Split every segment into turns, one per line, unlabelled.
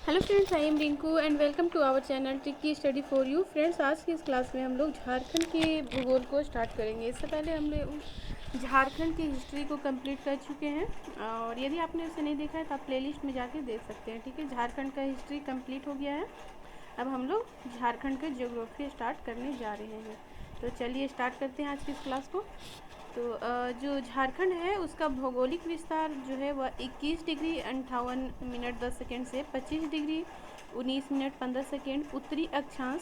Hello friends, I am Rinku and welcome to our channel tricky study for you. Friends, आज की इस class में हम लोग झारखंड के भूगोल को स्टार्ट करेंगे। इससे पहले हम लोग झारखंड की हिस्ट्री को कंप्लीट कर चुके हैं और यदि आपने उसे नहीं देखा है तो आप प्लेलिस्ट में जाके देख सकते हैं। ठीक है, झारखंड का हिस्ट्री कंप्लीट हो गया है। अब हम लोग झारखंड का ज्योग्राफी स्टार्ट करने जा रहे हैं। तो चलिए स्टार्ट करते हैं आज की इस क्लास को। तो जो झारखंड है उसका भौगोलिक विस्तार जो है वह 21 डिग्री 58 मिनट 10 सेकेंड से 25 डिग्री 19 मिनट 15 सेकेंड उत्तरी अक्षांश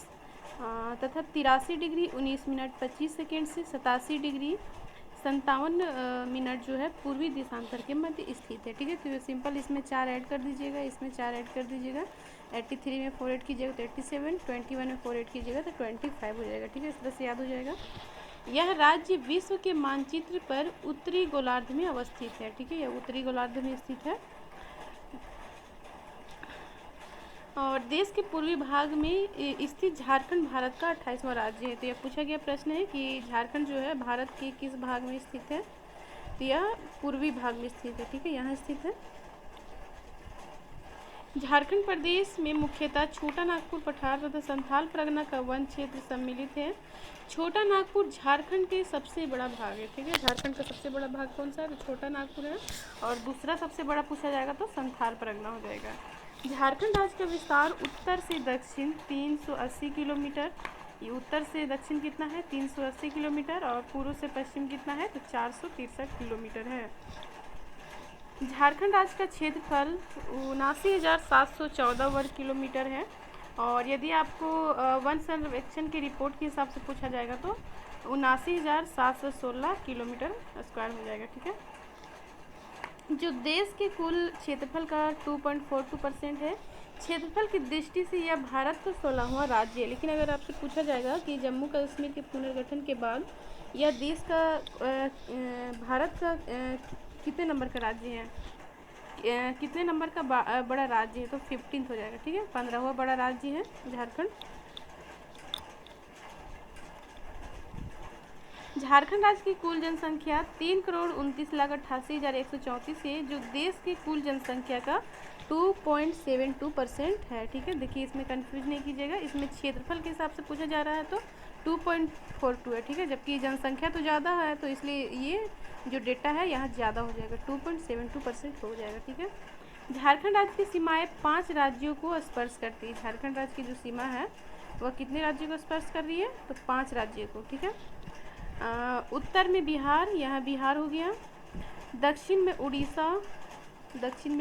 तथा 83 डिग्री 19 मिनट 25 सेकेंड से 87 डिग्री 57 मिनट जो है पूर्वी देशांतर के मध्य स्थित है। ठीक है, तो सिंपल इसमें 4 ऐड कर दीजिएगा, इसमें 4 ऐड कर दीजिएगा। 83 में 4 ऐड कीजिएगा तो 87, 21 में 4 ऐड कीजिएगा तो 25 हो जाएगा। ठीक है, इस तरह से याद हो जाएगा। यह राज्य विश्व के मानचित्र पर उत्तरी गोलार्ध में अवस्थित है। ठीक है, यह उत्तरी गोलार्ध में स्थित है और देश के पूर्वी भाग में स्थित झारखंड भारत का 28वां राज्य है। तो यह पूछा गया प्रश्न है कि झारखंड जो है भारत के किस भाग में स्थित है। तो यह पूर्वी भाग में स्थित है। ठीक है, यहाँ स्थित है। झारखंड प्रदेश में मुख्यतः छोटा नागपुर पठार तथा संथाल परगना का वन क्षेत्र सम्मिलित है। छोटा नागपुर झारखंड के सबसे बड़ा भाग है। ठीक है, झारखंड का सबसे बड़ा भाग कौन सा है? तो छोटा नागपुर है। और दूसरा सबसे बड़ा पूछा जाएगा तो संथाल परगना हो जाएगा। झारखंड राज्य का विस्तार उत्तर से दक्षिण 380 किलोमीटर, ये उत्तर से दक्षिण कितना है? 380 किलोमीटर। और पूर्व से पश्चिम कितना है? तो 463 किलोमीटर है। झारखंड राज्य का क्षेत्रफल 79,714 वर्ग किलोमीटर है। और यदि आपको वन सर्वेक्षण की रिपोर्ट के हिसाब से पूछा जाएगा तो 79,716 किलोमीटर स्क्वायर हो जाएगा। ठीक है, जो देश के कुल क्षेत्रफल का 2.42% है। क्षेत्रफल की दृष्टि से यह भारत का 16वां राज्य है। लेकिन अगर आपसे पूछा जाएगा कि जम्मू कश्मीर के पुनर्गठन के बाद यह देश का भारत का कितने नंबर का राज्य है, कितने नंबर का बड़ा राज्य है, तो 15 हो जाएगा। ठीक है, 15वां बड़ा राज्य है झारखंड। झारखंड राज्य की कुल जनसंख्या 3,29,88,134 है, जो देश की कुल जनसंख्या का 2.72% है। ठीक है, देखिए इसमें कंफ्यूज नहीं कीजिएगा, इसमें क्षेत्रफल के हिसाब से पूछा जा रहा है तो 2.42 है। ठीक है, जबकि जनसंख्या तो ज़्यादा है तो इसलिए ये जो डेटा है यहाँ ज़्यादा हो जाएगा, 2.72% हो जाएगा। ठीक है, झारखंड राज्य की सीमाएँ 5 राज्यों को स्पर्श करती है। झारखंड राज्य की जो सीमा है वह कितने राज्यों को स्पर्श कर रही है? तो 5 राज्यों को। ठीक है, उत्तर में बिहार, यहाँ बिहार हो गया। दक्षिण में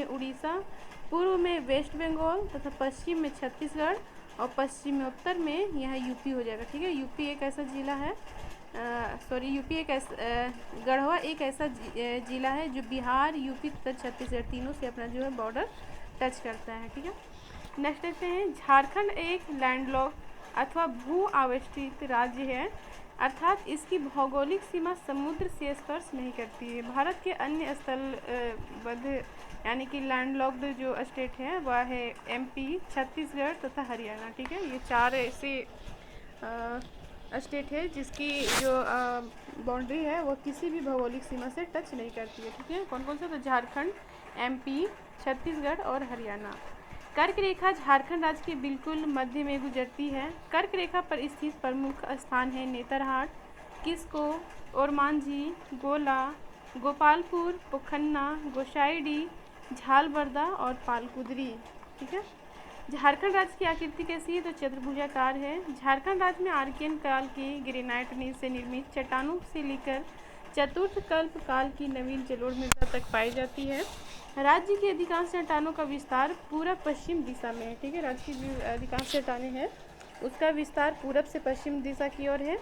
उड़ीसा, पूर्व में वेस्ट बंगाल तथा पश्चिम में छत्तीसगढ़ और पश्चिम में उत्तर में यहाँ यूपी हो जाएगा। ठीक है, यूपी एक ऐसा जिला है, यूपी एक ऐसा गढ़वा एक ऐसा जिला है जो बिहार, यूपी तथा छत्तीसगढ़ तीनों से अपना जो है बॉर्डर टच करता है। ठीक है, नेक्स्ट देखते हैं। झारखंड एक लैंडलॉक अथवा भू आवेष्टित राज्य है, अर्थात इसकी भौगोलिक सीमा समुद्र से स्पर्श नहीं करती है। भारत के अन्य स्थलबद्ध यानी कि लैंडलॉक्ड जो स्टेट है वह है एमपी, छत्तीसगढ़ तथा हरियाणा। ठीक है, ये 4 ऐसे स्टेट है जिसकी जो बाउंड्री है वो किसी भी भौगोलिक सीमा से टच नहीं करती है। ठीक है, कौन कौन सा? तो झारखंड, एमपी, छत्तीसगढ़ और हरियाणा। कर्क रेखा झारखंड राज्य के बिल्कुल मध्य में गुजरती है। कर्क रेखा पर स्थित प्रमुख स्थान है नेतरहाट, किस्को, ओरमांझी, गोला, गोपालपुर, पोखन्ना, गोसाईडीह, झालबर्दा और पालकुदरी। ठीक है, झारखंड राज्य की आकृति कैसी है? तो चतुर्भुजाकार है। झारखंड राज्य में आर्कियन काल के ग्रेनाइट से निर्मित चट्टानों से लेकर चतुर्थ कल्प काल की नवीन जलोढ़ मृदा तक पाई जाती है। राज्य की अधिकांश चट्टानों का विस्तार पूरब पश्चिम दिशा में है। ठीक है, राज्य की जो अधिकांश चट्टानें हैं उसका विस्तार पूरब से पश्चिम दिशा की ओर है।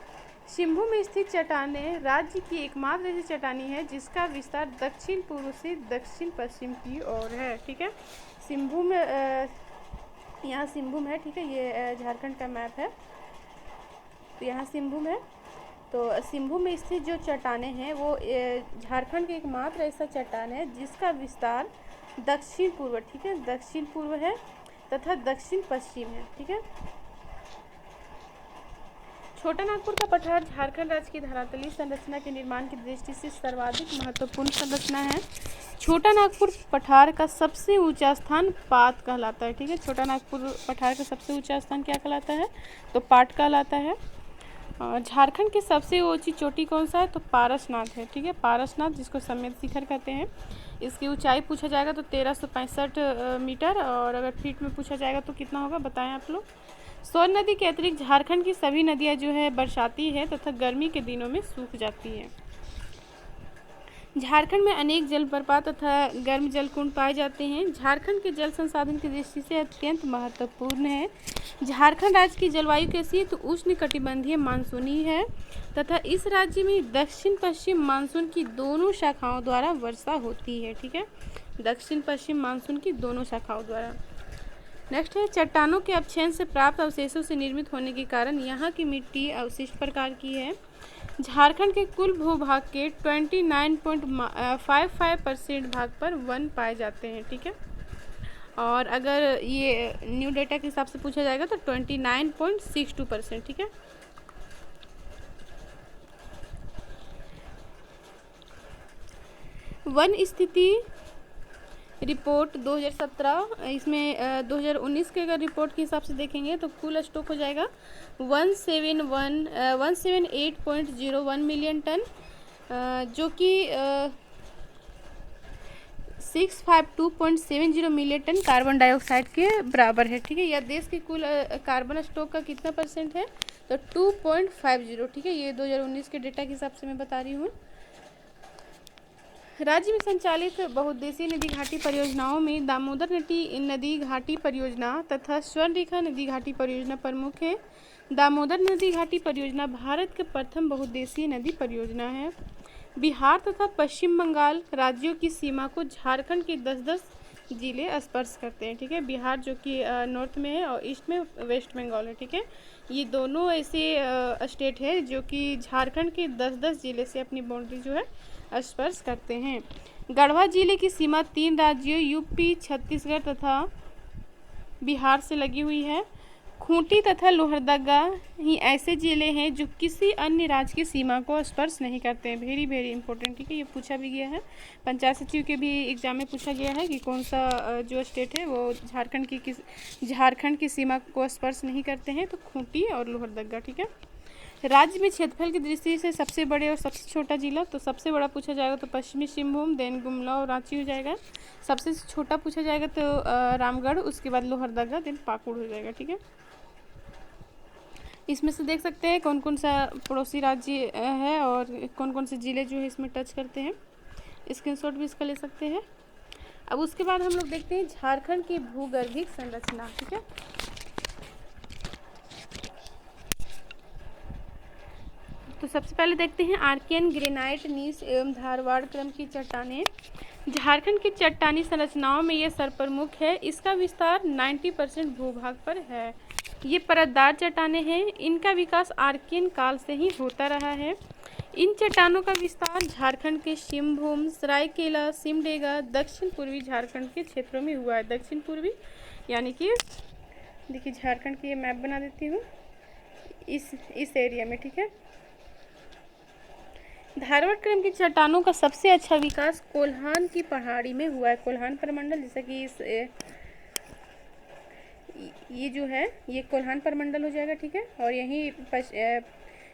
सिंभू में स्थित चट्टानें राज्य की एकमात्र ऐसी चट्टानी है जिसका विस्तार दक्षिण पूर्व से दक्षिण पश्चिम की ओर है। ठीक है, सिंभू में यहाँ सिंभूम है। ठीक है, ये झारखंड का मैप है, तो यहाँ सिंभूम है। तो सिंभू में स्थित जो चट्टानें हैं वो झारखंड के एकमात्र ऐसा चट्टान है जिसका विस्तार दक्षिण पूर्व, ठीक है, दक्षिण पूर्व है तथा दक्षिण पश्चिम है। ठीक है, छोटा नागपुर का पठार झारखंड राज्य की धरातलीय संरचना के निर्माण की दृष्टि से सर्वाधिक महत्वपूर्ण संरचना है। छोटा नागपुर पठार का सबसे ऊंचा स्थान पाट कहलाता है। ठीक है, छोटा नागपुर पठार का सबसे ऊंचा स्थान क्या कहलाता है? तो पाट कहलाता है। झारखंड की सबसे ऊंची चोटी कौन सा है? तो पारसनाथ है। ठीक है, पारसनाथ, जिसको समेत शिखर कहते हैं। इसकी ऊंचाई पूछा जाएगा तो 1365 मीटर, और अगर फीट में पूछा जाएगा तो कितना होगा बताएं आप लोग। सोन नदी के अतिरिक्त झारखंड की सभी नदियां जो है बरसाती है तथा गर्मी के दिनों में सूख जाती हैं। झारखंड में अनेक जलप्रपात तथा गर्म जल कुंड पाए जाते हैं। झारखंड के जल संसाधन की दृष्टि से अत्यंत महत्वपूर्ण है। झारखंड राज्य की जलवायु कैसी है? तो उष्णकटिबंधीय मानसूनी है तथा इस राज्य में दक्षिण पश्चिम मानसून की दोनों शाखाओं द्वारा वर्षा होती है। ठीक है, दक्षिण पश्चिम मानसून की दोनों शाखाओं द्वारा। नेक्स्ट है, चट्टानों के अपक्षयन से प्राप्त अवशेषों से निर्मित होने के कारण यहाँ की मिट्टी अवशिष्ट प्रकार की है। झारखंड के कुल भूभाग के 29.55% भाग पर वन पाए जाते हैं। ठीक है, और अगर ये न्यू डेटा के हिसाब से पूछा जाएगा तो 29.62%। ठीक है, वन स्थिति रिपोर्ट 2017, इसमें 2019 के अगर रिपोर्ट के हिसाब से देखेंगे तो कुल स्टॉक हो जाएगा 178.01 मिलियन टन, जो कि 652.70 मिलियन टन कार्बन डाइऑक्साइड के बराबर है। ठीक है, यह देश के कुल कार्बन स्टॉक का कितना परसेंट है? तो 2.50। ठीक है, ये 2019 के डेटा के हिसाब से मैं बता रही हूँ। राज्य में संचालित बहुउद्देशीय नदी घाटी परियोजनाओं में दामोदर नदी घाटी परियोजना तथा स्वर्णरेखा नदी घाटी परियोजना प्रमुख है। दामोदर नदी घाटी परियोजना भारत के प्रथम बहुउद्देशीय नदी परियोजना है। बिहार तथा पश्चिम बंगाल राज्यों की सीमा को झारखंड के 10-10 जिले स्पर्श करते हैं। ठीक है, बिहार जो कि नॉर्थ में है और ईस्ट में वेस्ट बंगाल है। ठीक है, ये दोनों ऐसे स्टेट है जो कि झारखंड के 10-10 जिले से अपनी बाउंड्री जो है स्पर्श करते हैं। गढ़वा जिले की सीमा 3 राज्यों यूपी, छत्तीसगढ़ तथा बिहार से लगी हुई है। खूंटी तथा लोहरदगा ही ऐसे जिले हैं जो किसी अन्य राज्य की सीमा को स्पर्श नहीं करते हैं। Very very important. ठीक है, ये पूछा भी गया है, पंचायत सचिव के भी एग्जाम में पूछा गया है कि कौन सा जो स्टेट है वो झारखंड की सीमा को स्पर्श नहीं करते हैं, तो खूंटी और लोहरदगा। ठीक है, राज्य में क्षेत्रफल की दृष्टि से सबसे बड़े और सबसे छोटा जिला, तो सबसे बड़ा पूछा जाएगा तो पश्चिमी सिंहभूम, देन गुमला और रांची हो जाएगा। सबसे छोटा पूछा जाएगा तो रामगढ़, उसके बाद लोहरदगा, देन पाकुड़ हो जाएगा। ठीक है, इसमें से देख सकते हैं कौन कौन सा पड़ोसी राज्य है और कौन कौन से ज़िले जो है इसमें टच करते हैं। स्क्रीनशॉट भी इसका ले सकते हैं। अब उसके बाद हम लोग देखते हैं झारखंड की भूगर्भिक संरचना। ठीक है, तो सबसे पहले देखते हैं आर्कियन, ग्रेनाइट, नीस एवं धारवाड़ क्रम की चट्टानें। झारखंड की चट्टानी संरचनाओं में ये सर्वप्रमुख है। इसका विस्तार 90% भूभाग पर है। ये परतदार चट्टानें हैं। इनका विकास आर्कियन काल से ही होता रहा है। इन चट्टानों का विस्तार झारखंड के सिंहभूम, सरायकेला, सिमडेगा, दक्षिण पूर्वी झारखंड के क्षेत्रों में हुआ है। दक्षिण पूर्वी यानी कि देखिए झारखंड की ये मैप बना देती हूँ, इस एरिया में। ठीक है, धारवाड़ क्रम की चट्टानों का सबसे अच्छा विकास कोल्हान की पहाड़ी में हुआ है। कोल्हान प्रमंडल, जैसा कि ये जो है ये कोल्हान प्रमंडल हो जाएगा। ठीक है, और यहीं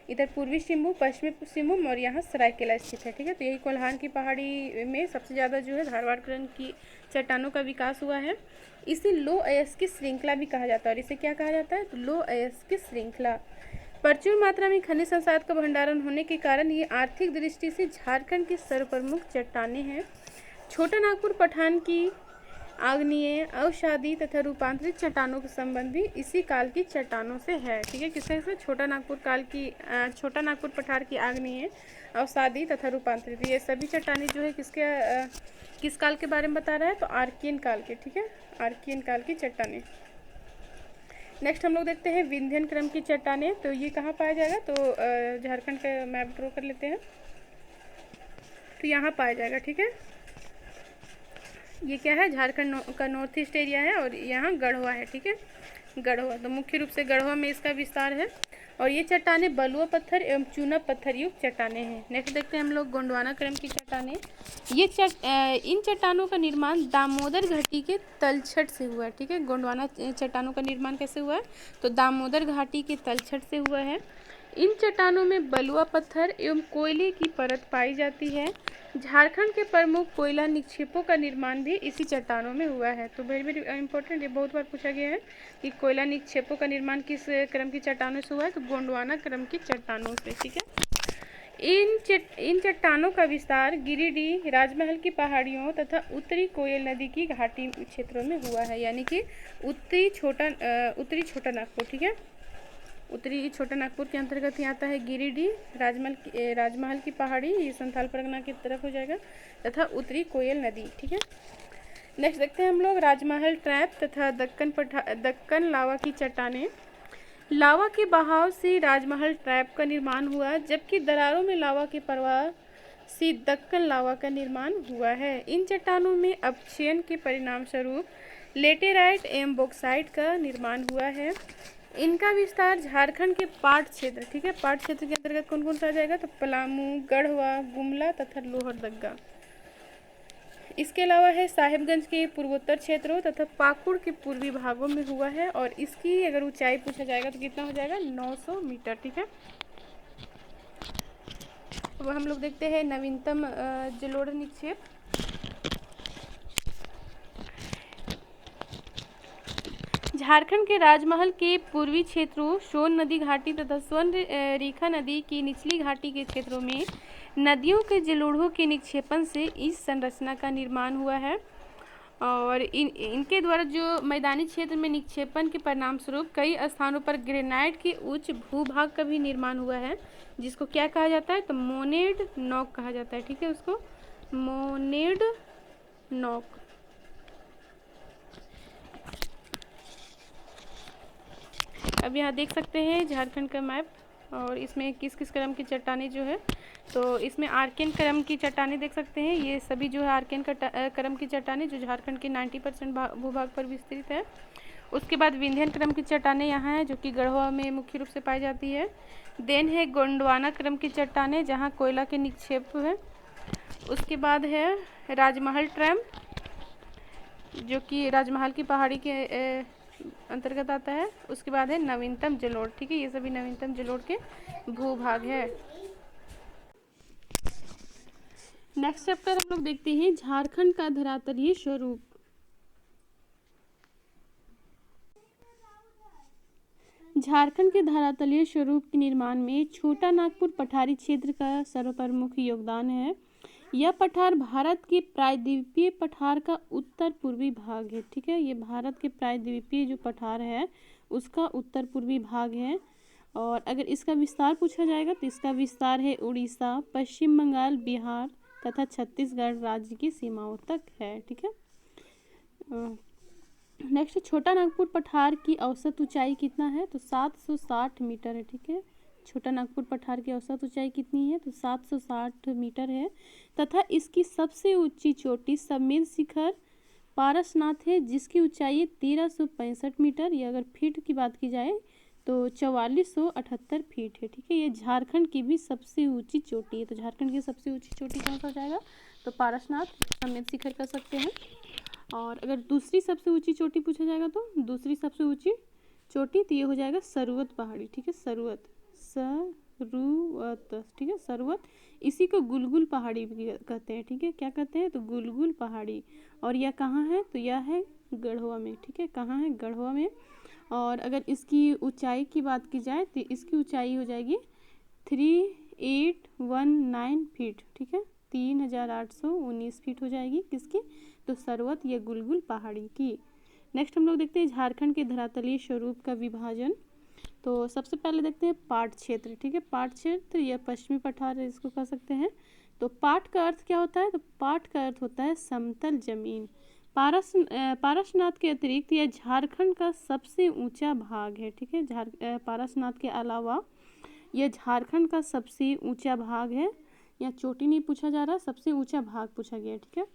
इधर पूर्वी सिंहभूम, पश्चिमी सिंहभूम और यहाँ सरायकेला स्थित है। ठीक है, तो यही कोल्हान की पहाड़ी में सबसे ज़्यादा जो है धारवाड़ क्रम की चट्टानों का विकास हुआ है। इसे लो अयस्क श्रृंखला भी कहा जाता है। और इसे क्या कहा जाता है? तो लो अयस्क श्रृंखला। प्रचुर मात्रा में खनिज संसाधन का भंडारण होने के कारण ये आर्थिक दृष्टि से झारखंड की सर्वप्रमुख चट्टानें हैं। छोटा नागपुर पठान की आग्नेय, अवसादी तथा रूपांतरित चट्टानों का संबंध भी इसी काल की चट्टानों से है। ठीक है, किससे? छोटा नागपुर छोटा नागपुर पठार की आग्नेय, अवसादी तथा रूपांतरित, ये सभी चट्टानें जो है किस काल के बारे में बता रहा है? तो आर्कियन काल के। ठीक है, आर्कियन काल की चट्टानें। नेक्स्ट हम लोग देखते हैं विंध्यन क्रम की चट्टानें। तो ये कहाँ पाया जाएगा? तो झारखंड का मैप ड्रॉ कर लेते हैं, तो यहाँ पाया जाएगा। ठीक है, ये क्या है? झारखंड का नॉर्थ ईस्ट एरिया है और यहाँ गढ़वा है। ठीक है, गढ़वा। तो मुख्य रूप से गढ़वा में इसका विस्तार है और ये चट्टानें बलुआ पत्थर एवं चूना पत्थर युक्त चट्टानें हैं। नेक्स्ट देखते हैं हम लोग गोंडवाना क्रम की चट्टानें। इन चट्टानों का निर्माण दामोदर घाटी के तलछट से हुआ है। ठीक है, गोंडवाना चट्टानों का निर्माण कैसे हुआ है, तो दामोदर घाटी के तलछट से हुआ है। इन चट्टानों में बलुआ पत्थर एवं कोयले की परत पाई जाती है। झारखंड के प्रमुख कोयला निक्षेपों का निर्माण भी इसी चट्टानों में हुआ है। तो वेरी वेरी इंपॉर्टेंट, ये बहुत बार पूछा गया है कि कोयला निक्षेपों का निर्माण किस क्रम की चट्टानों से हुआ है, तो गोंडवाना क्रम की चट्टानों से। ठीक है, इन चट्टानों का विस्तार गिरिडीह, राजमहल की पहाड़ियों तथा उत्तरी कोयल नदी की घाटी क्षेत्रों में हुआ है, यानी कि उत्तरी छोटा नागपुर। ठीक है, उत्तरी छोटा नागपुर के अंतर्गत ही आता है गिरिडीह, राजमहल की पहाड़ी, ये संथाल परगना की तरफ हो जाएगा, तथा उत्तरी कोयल नदी। ठीक है, नेक्स्ट देखते हैं हम लोग राजमहल ट्रैप तथा दक्कन लावा की चट्टानें। लावा के बहाव से राजमहल ट्रैप का निर्माण हुआ, जबकि दरारों में लावा के प्रवाह से दक्कन लावा का निर्माण हुआ है। इन चट्टानों में अपक्षयन के परिणाम स्वरूप लेटेराइट एवं बॉक्साइट का निर्माण हुआ है। इनका विस्तार झारखंड के पाट क्षेत्र, ठीक है, पाट क्षेत्र के अंतर्गत कौन कौन सा आ जाएगा, तो पलामू, गढ़वा, गुमला तथा लोहरदगा। इसके अलावा है साहिबगंज के पूर्वोत्तर क्षेत्रों तथा पाकुड़ के पूर्वी भागों में हुआ है और इसकी अगर ऊंचाई पूछा जाएगा तो कितना हो जाएगा, 900 मीटर। ठीक है, अब हम लोग देखते हैं नवीनतम जलोढ़ निक्षेप। झारखंड के राजमहल के पूर्वी क्षेत्रों, सोन नदी घाटी तथा स्वर्ण रेखा नदी की निचली घाटी के क्षेत्रों में नदियों के जलोढ़ों के निक्षेपण से इस संरचना का निर्माण हुआ है और इनके द्वारा जो मैदानी क्षेत्र में निक्षेपण के परिणाम स्वरूप कई स्थानों पर ग्रेनाइट के उच्च भूभाग का भी निर्माण हुआ है, जिसको क्या कहा जाता है, तो मोनेड नॉक कहा जाता है। ठीक है, उसको मोनेड नॉक। अब यहाँ देख सकते हैं झारखंड का मैप और इसमें किस किस क्रम की चट्टानें जो है, तो इसमें आर्कियन क्रम की चट्टानें देख सकते हैं। ये सभी जो है आर्कियन क्रम की चट्टानें जो झारखंड के 90% भूभाग पर विस्तृत है। उसके बाद विंध्यन क्रम की चट्टानें यहाँ हैं जो कि गढ़वा में मुख्य रूप से पाई जाती है। देन है गोंडवाना क्रम की चट्टानें जहाँ कोयला के निक्षेप है। उसके बाद है राजमहल ट्रैम जो कि राजमहल की पहाड़ी के अंतर्गत आता है। उसके बाद है नवीनतम जलोढ़। ठीक है, ये सभी नवीनतम जलोढ़ के भूभाग है। नेक्स्ट चैप्टर हम लोग देखते हैं झारखंड का धरातलीय स्वरूप। झारखंड के धरातलीय स्वरूप के निर्माण में छोटा नागपुर पठारी क्षेत्र का सर्वप्रमुख योगदान है। यह पठार भारत के प्रायद्वीपीय पठार का उत्तर पूर्वी भाग है। ठीक है, ये भारत के प्रायद्वीपीय जो पठार है उसका उत्तर पूर्वी भाग है और अगर इसका विस्तार पूछा जाएगा तो इसका विस्तार है उड़ीसा, पश्चिम बंगाल, बिहार तथा छत्तीसगढ़ राज्य की सीमाओं तक है। ठीक है, नेक्स्ट छोटा नागपुर पठार की औसत ऊंचाई कितना है, तो 760 मीटर है। ठीक है, छोटा नागपुर पठार की औसत ऊंचाई कितनी है, तो 760 मीटर है तथा इसकी सबसे ऊंची चोटी सम्मेद शिखर पारसनाथ है जिसकी ऊंचाई 1365 मीटर, या अगर फीट की बात की जाए तो 4478 फीट है। ठीक है, ये झारखंड की भी सबसे ऊंची चोटी है। तो झारखंड की सबसे ऊंची चोटी कौन सा हो जाएगा, तो पारसनाथ सम्मेद शिखर कर सकते हैं। और अगर दूसरी सबसे ऊंची चोटी पूछा जाएगा तो दूसरी सबसे ऊंची चोटी तो ये हो जाएगा सरुवत पहाड़ी। ठीक है, सरुवत, ठीक है, सरुवत, इसी को गुलगुल पहाड़ी भी कहते हैं। ठीक है, क्या कहते हैं, तो गुलगुल पहाड़ी। और यह कहाँ है, तो यह है गढ़वा में। ठीक है, कहाँ है, गढ़वा में। और अगर इसकी ऊंचाई की बात की जाए तो इसकी ऊंचाई हो जाएगी 3819 फीट। ठीक है, 3819 फीट हो जाएगी किसकी, तो सर्वत या गुलगुल पहाड़ी की। नेक्स्ट हम लोग देखते हैं झारखंड के धरातलीय स्वरूप का विभाजन। तो सबसे पहले देखते हैं पाट क्षेत्र। ठीक है, पाट क्षेत्र या पश्चिमी पठार इसको कह सकते हैं। तो पाट का अर्थ क्या होता है, तो पाट का अर्थ होता है समतल जमीन। पारसनाथ के अतिरिक्त यह झारखंड का सबसे ऊंचा भाग है। ठीक है, पारसनाथ के अलावा यह झारखंड का सबसे ऊंचा भाग है यहाँ चोटी नहीं पूछा जा रहा, सबसे ऊंचा भाग पूछा गया है, ठीक है।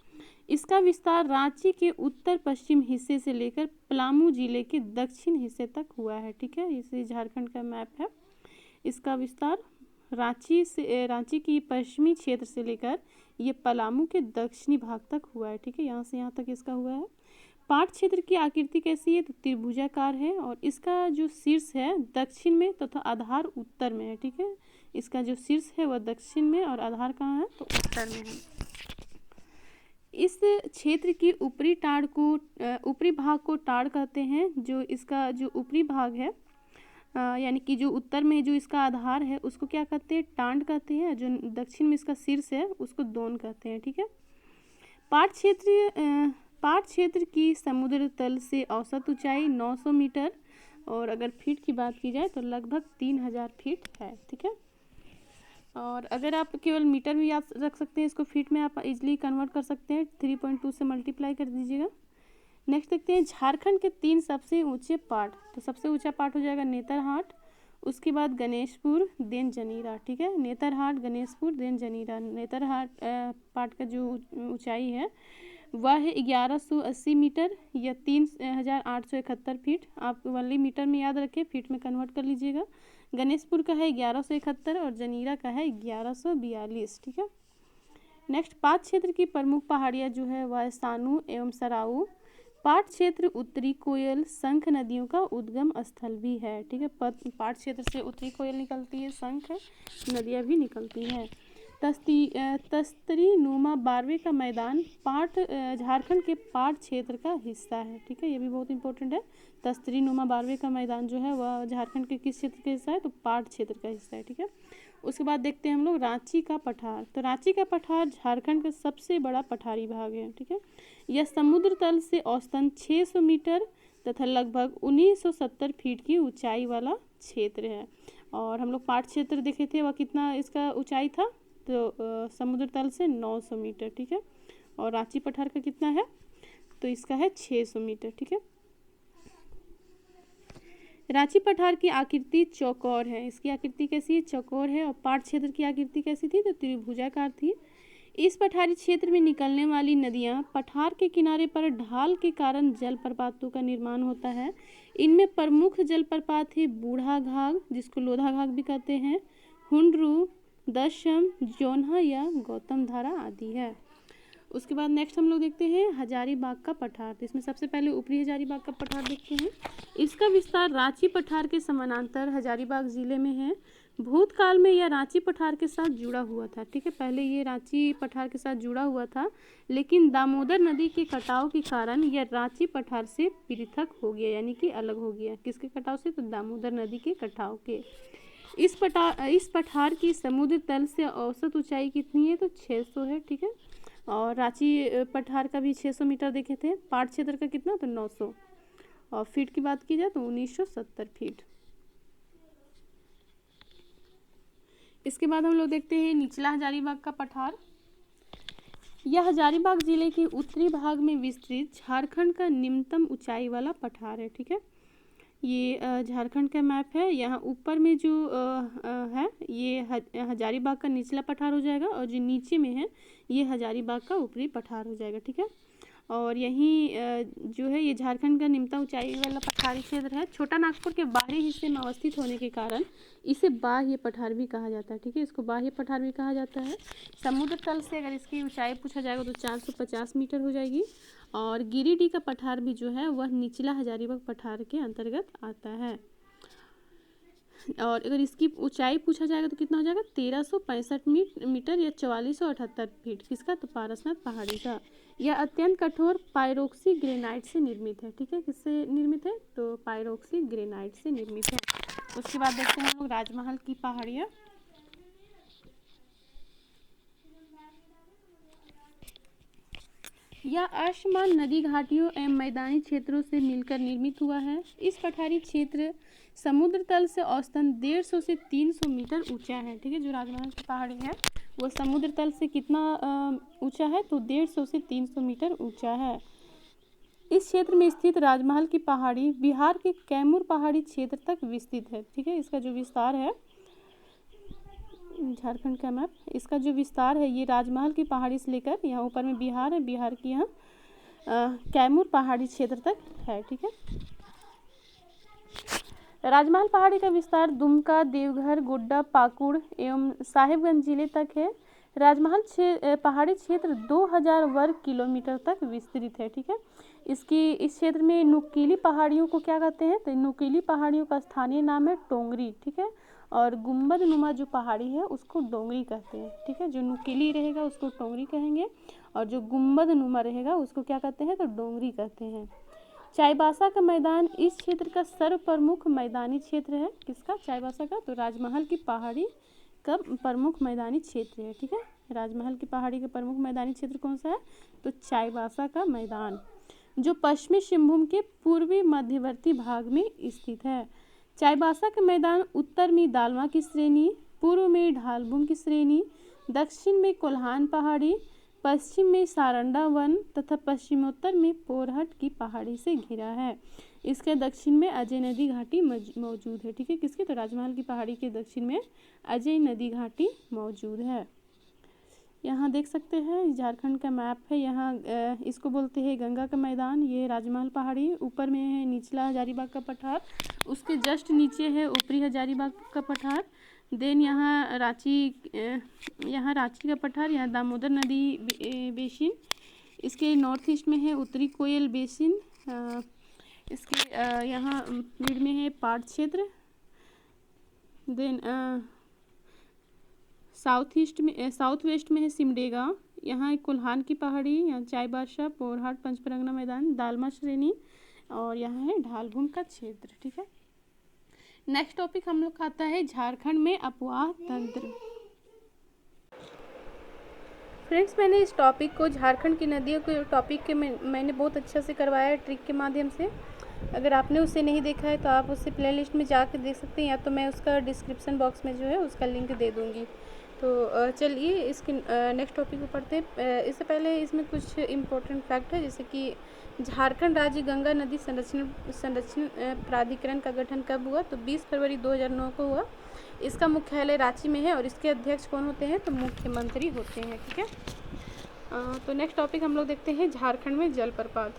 इसका विस्तार रांची के उत्तर पश्चिम हिस्से से लेकर पलामू जिले के दक्षिण हिस्से तक हुआ है, ठीक है। इसे झारखंड का मैप है। इसका विस्तार रांची की पश्चिमी क्षेत्र से लेकर ये पलामू के दक्षिणी भाग तक हुआ है, ठीक है। यहाँ से यहाँ तक इसका हुआ है। पाट क्षेत्र की आकृति कैसी है, तो त्रिभुजाकार है और इसका जो शीर्ष है दक्षिण में तथा आधार उत्तर में है, ठीक है। इसका जो शीर्ष है वह दक्षिण में और आधार कहाँ है, तो उत्तर में है। इस क्षेत्र की ऊपरी भाग को टाड़ कहते हैं। जो इसका जो ऊपरी भाग है यानी कि जो उत्तर में जो इसका आधार है उसको क्या कहते हैं, टांड कहते हैं। जो दक्षिण में इसका शीर्ष है उसको दोन कहते हैं, ठीक है। पाट क्षेत्र की समुद्र तल से औसत ऊंचाई 900 मीटर और अगर फीट की बात की जाए तो लगभग 3000 फीट है, ठीक है। और अगर आप केवल मीटर में याद रख सकते हैं, इसको फीट में आप इजीली कन्वर्ट कर सकते हैं, 3.2 से मल्टीप्लाई कर दीजिएगा। नेक्स्ट देखते हैं झारखंड के 3 सबसे ऊंचे पाट। तो सबसे ऊंचा पाट हो जाएगा नेतरहाट, उसके बाद गणेशपुर, देन जनीरा, ठीक है। नेतरहाट, गणेशपुर, देन जनीरा। नेतरहाट पाट का जो ऊंचाई है वह है 1180 मीटर या 3871 फीट। आप ओनली मीटर में याद रखें, फीट में कन्वर्ट कर लीजिएगा। गणेशपुर का है 1171 और जनीरा का है 1142, ठीक है। नेक्स्ट पाट क्षेत्र की प्रमुख पहाड़ियाँ जो है वह सानू एवं सराऊ। पाट क्षेत्र उत्तरी कोयल, शंख नदियों का उद्गम स्थल भी है, ठीक है। पाट क्षेत्र से उत्तरी कोयल निकलती है, शंख नदियाँ भी निकलती हैं। तस्तरी नुमा बारवे का मैदान झारखंड के पाट क्षेत्र का हिस्सा है, ठीक है। ये भी बहुत इंपॉर्टेंट है। तस्तरी नुमा बारवे का मैदान जो है वह झारखंड के किस क्षेत्र का हिस्सा है, तो पाट क्षेत्र का हिस्सा है, ठीक है। उसके बाद देखते हैं हम लोग रांची का पठार। तो रांची का पठार झारखंड का सबसे बड़ा पठारी भाग है, ठीक है। यह समुद्र तल से औसतन 600 मीटर तथा लगभग 1970 फीट की ऊंचाई वाला क्षेत्र है। और हम लोग पाट क्षेत्र देखे थे, वह कितना इसका ऊंचाई था, तो समुद्र तल से 900 मीटर, ठीक है। और रांची पठार का कितना है, तो इसका है 600 मीटर, ठीक है। रांची पठार की आकृति चौकोर है। इसकी आकृति कैसी है, चौकोर है। और पाट क्षेत्र की आकृति कैसी थी, तो त्रिभुजाकार थी। इस पठारी क्षेत्र में निकलने वाली नदियां पठार के किनारे पर ढाल के कारण जलप्रपातों का निर्माण होता है। इनमें प्रमुख जलप्रपात है बूढ़ा घाघ, जिसको लोधा घाघ भी कहते हैं, हुंडरू, दशम, जोन्हा या गौतम धारा आदि है। उसके बाद नेक्स्ट हम लोग देखते हैं हजारीबाग का पठार। तो इसमें सबसे पहले ऊपरी हजारीबाग का पठार देखते हैं। इसका विस्तार रांची पठार के समानांतर हजारीबाग जिले में है। भूतकाल में यह रांची पठार के साथ जुड़ा हुआ था, ठीक है। पहले ये रांची पठार के साथ जुड़ा हुआ था, लेकिन दामोदर नदी के कटाव के कारण यह रांची पठार से पृथक हो गया, यानी कि अलग हो गया। किसके कटाव से, तो दामोदर नदी के कटाव के। इस पठार की समुद्र तल से औसत ऊंचाई कितनी है, तो 600 है, ठीक है। और रांची पठार का भी 600 मीटर देखे थे। पाट क्षेत्र का कितना, तो 900। और फीट की बात की जाए तो 1970 फीट। इसके बाद हम लोग देखते हैं निचला हजारीबाग का पठार। यह हजारीबाग जिले के उत्तरी भाग में विस्तृत झारखंड का निम्नतम ऊंचाई वाला पठार है, ठीक है। ये झारखंड का मैप है। यहाँ ऊपर में जो है ये हजारीबाग का निचला पठार हो जाएगा और जो नीचे में है ये हजारीबाग का ऊपरी पठार हो जाएगा, ठीक है। और यहीं जो है ये झारखंड का निम्नतम ऊंचाई वाला पठारी क्षेत्र है। छोटा नागपुर के बाहरी हिस्से में अवस्थित होने के कारण इसे बाह्य पठार भी कहा जाता है, ठीक है। इसको बाह्य पठार भी कहा जाता है। समुद्र तल से अगर इसकी ऊंचाई पूछा जाएगा तो 450 मीटर हो जाएगी। और गिरिडीह का पठार भी जो है वह निचला हजारीबाग पठार के अंतर्गत आता है। और अगर इसकी ऊंचाई पूछा जाएगा तो कितना हो जाएगा, 1365 मीटर या 4478 फीट। किसका, तो पारसनाथ पहाड़ी का। यह अत्यंत कठोर पायरोक्सी ग्रेनाइट से निर्मित है, ठीक है। किससे निर्मित है, तो पायरोक्सी ग्रेनाइट से निर्मित है। उसके बाद देखते हैं हम लोग राजमहल की पहाड़ियाँ। यह असमान नदी घाटियों एवं मैदानी क्षेत्रों से मिलकर निर्मित हुआ है। इस पठारी क्षेत्र समुद्र तल से औसतन 150 से 300 मीटर ऊंचा है, ठीक है। जो राजमहल की पहाड़ी है वो समुद्र तल से कितना ऊंचा है, तो 150 से 300 मीटर ऊंचा है। इस क्षेत्र में स्थित राजमहल की पहाड़ी बिहार के कैमूर पहाड़ी क्षेत्र तक विस्तृत है, ठीक है। इसका जो विस्तार है झारखंड का मैप। इसका जो विस्तार है ये राजमहल की पहाड़ी से लेकर यहाँ ऊपर में बिहार है, बिहार की यहाँ कैमूर पहाड़ी क्षेत्र तक है। ठीक है, राजमहल पहाड़ी का विस्तार दुमका, देवघर, गोड्डा, पाकुड़ एवं साहिबगंज जिले तक है। राजमहल पहाड़ी क्षेत्र 2000 वर्ग किलोमीटर तक विस्तृत है। ठीक है, इस क्षेत्र में नुकीली पहाड़ियों को क्या कहते हैं, तो नुकीली पहाड़ियों का स्थानीय नाम है टोंगरी। ठीक है, और गुम्बद नुमा जो पहाड़ी है उसको डोंगरी कहते हैं। ठीक है, जो नुकीली रहेगा उसको टोंगरी कहेंगे और जो गुम्बद नुमा रहेगा उसको क्या कहते हैं, तो डोंगरी कहते हैं। चाईबासा का मैदान इस क्षेत्र का सर्व प्रमुख मैदानी क्षेत्र है। किसका, चाईबासा का, तो राजमहल की पहाड़ी का प्रमुख मैदानी क्षेत्र है। ठीक है, राजमहल की पहाड़ी का प्रमुख मैदानी क्षेत्र कौन सा है, तो चाईबासा का मैदान, जो पश्चिमी सिंहभूम के पूर्वी मध्यवर्ती भाग में स्थित है। चाईबासा का मैदान उत्तर में दालमा की श्रेणी, पूर्व में ढालबुम की श्रेणी, दक्षिण में कोल्हान पहाड़ी, पश्चिम में सारंडा वन तथा पश्चिमोत्तर में पोरहट की पहाड़ी से घिरा है। इसके दक्षिण में अजय नदी घाटी मौजूद है। ठीक है, किसके, तो राजमहल की पहाड़ी के दक्षिण में अजय नदी घाटी मौजूद है। यहाँ देख सकते हैं झारखंड का मैप है। यहाँ इसको बोलते हैं गंगा का मैदान। ये राजमहल पहाड़ी, ऊपर में है निचला हजारीबाग का पठार, उसके जस्ट नीचे है ऊपरी हजारीबाग का पठार। देन यहाँ रांची का पठार, यहाँ दामोदर नदी बेसिन, इसके नॉर्थ ईस्ट में है उत्तरी कोयल बेसिन, इसके यहाँ मिड में है पाट क्षेत्र। देन साउथ वेस्ट में है सिमडेगा, यहाँ कोल्हान की पहाड़ी, यहाँ चाईबासा, पोरहाट, पंचपरगना मैदान, दालमा श्रेणी और यहाँ है ढालभूम का क्षेत्र। ठीक है, नेक्स्ट टॉपिक हम लोग आता है झारखंड में अपवाह तंत्र। फ्रेंड्स, मैंने इस टॉपिक को, झारखंड की नदियों के टॉपिक के मैंने बहुत अच्छा से करवाया है ट्रिक के माध्यम से। अगर आपने उसे नहीं देखा है तो आप उसे प्लेलिस्ट में जाकर देख सकते हैं, या तो मैं उसका डिस्क्रिप्शन बॉक्स में जो है उसका लिंक दे दूँगी। तो चलिए इसके नेक्स्ट टॉपिक को पढ़ते हैं। इससे पहले इसमें कुछ इम्पोर्टेंट फैक्ट है, जैसे कि झारखंड राज्य गंगा नदी संरक्षण प्राधिकरण का गठन कब हुआ, तो 20 फरवरी 2009 को हुआ। इसका मुख्यालय रांची में है और इसके अध्यक्ष कौन होते हैं, तो मुख्यमंत्री होते हैं। ठीक है, तो नेक्स्ट टॉपिक हम लोग देखते हैं झारखंड में जलप्रपात।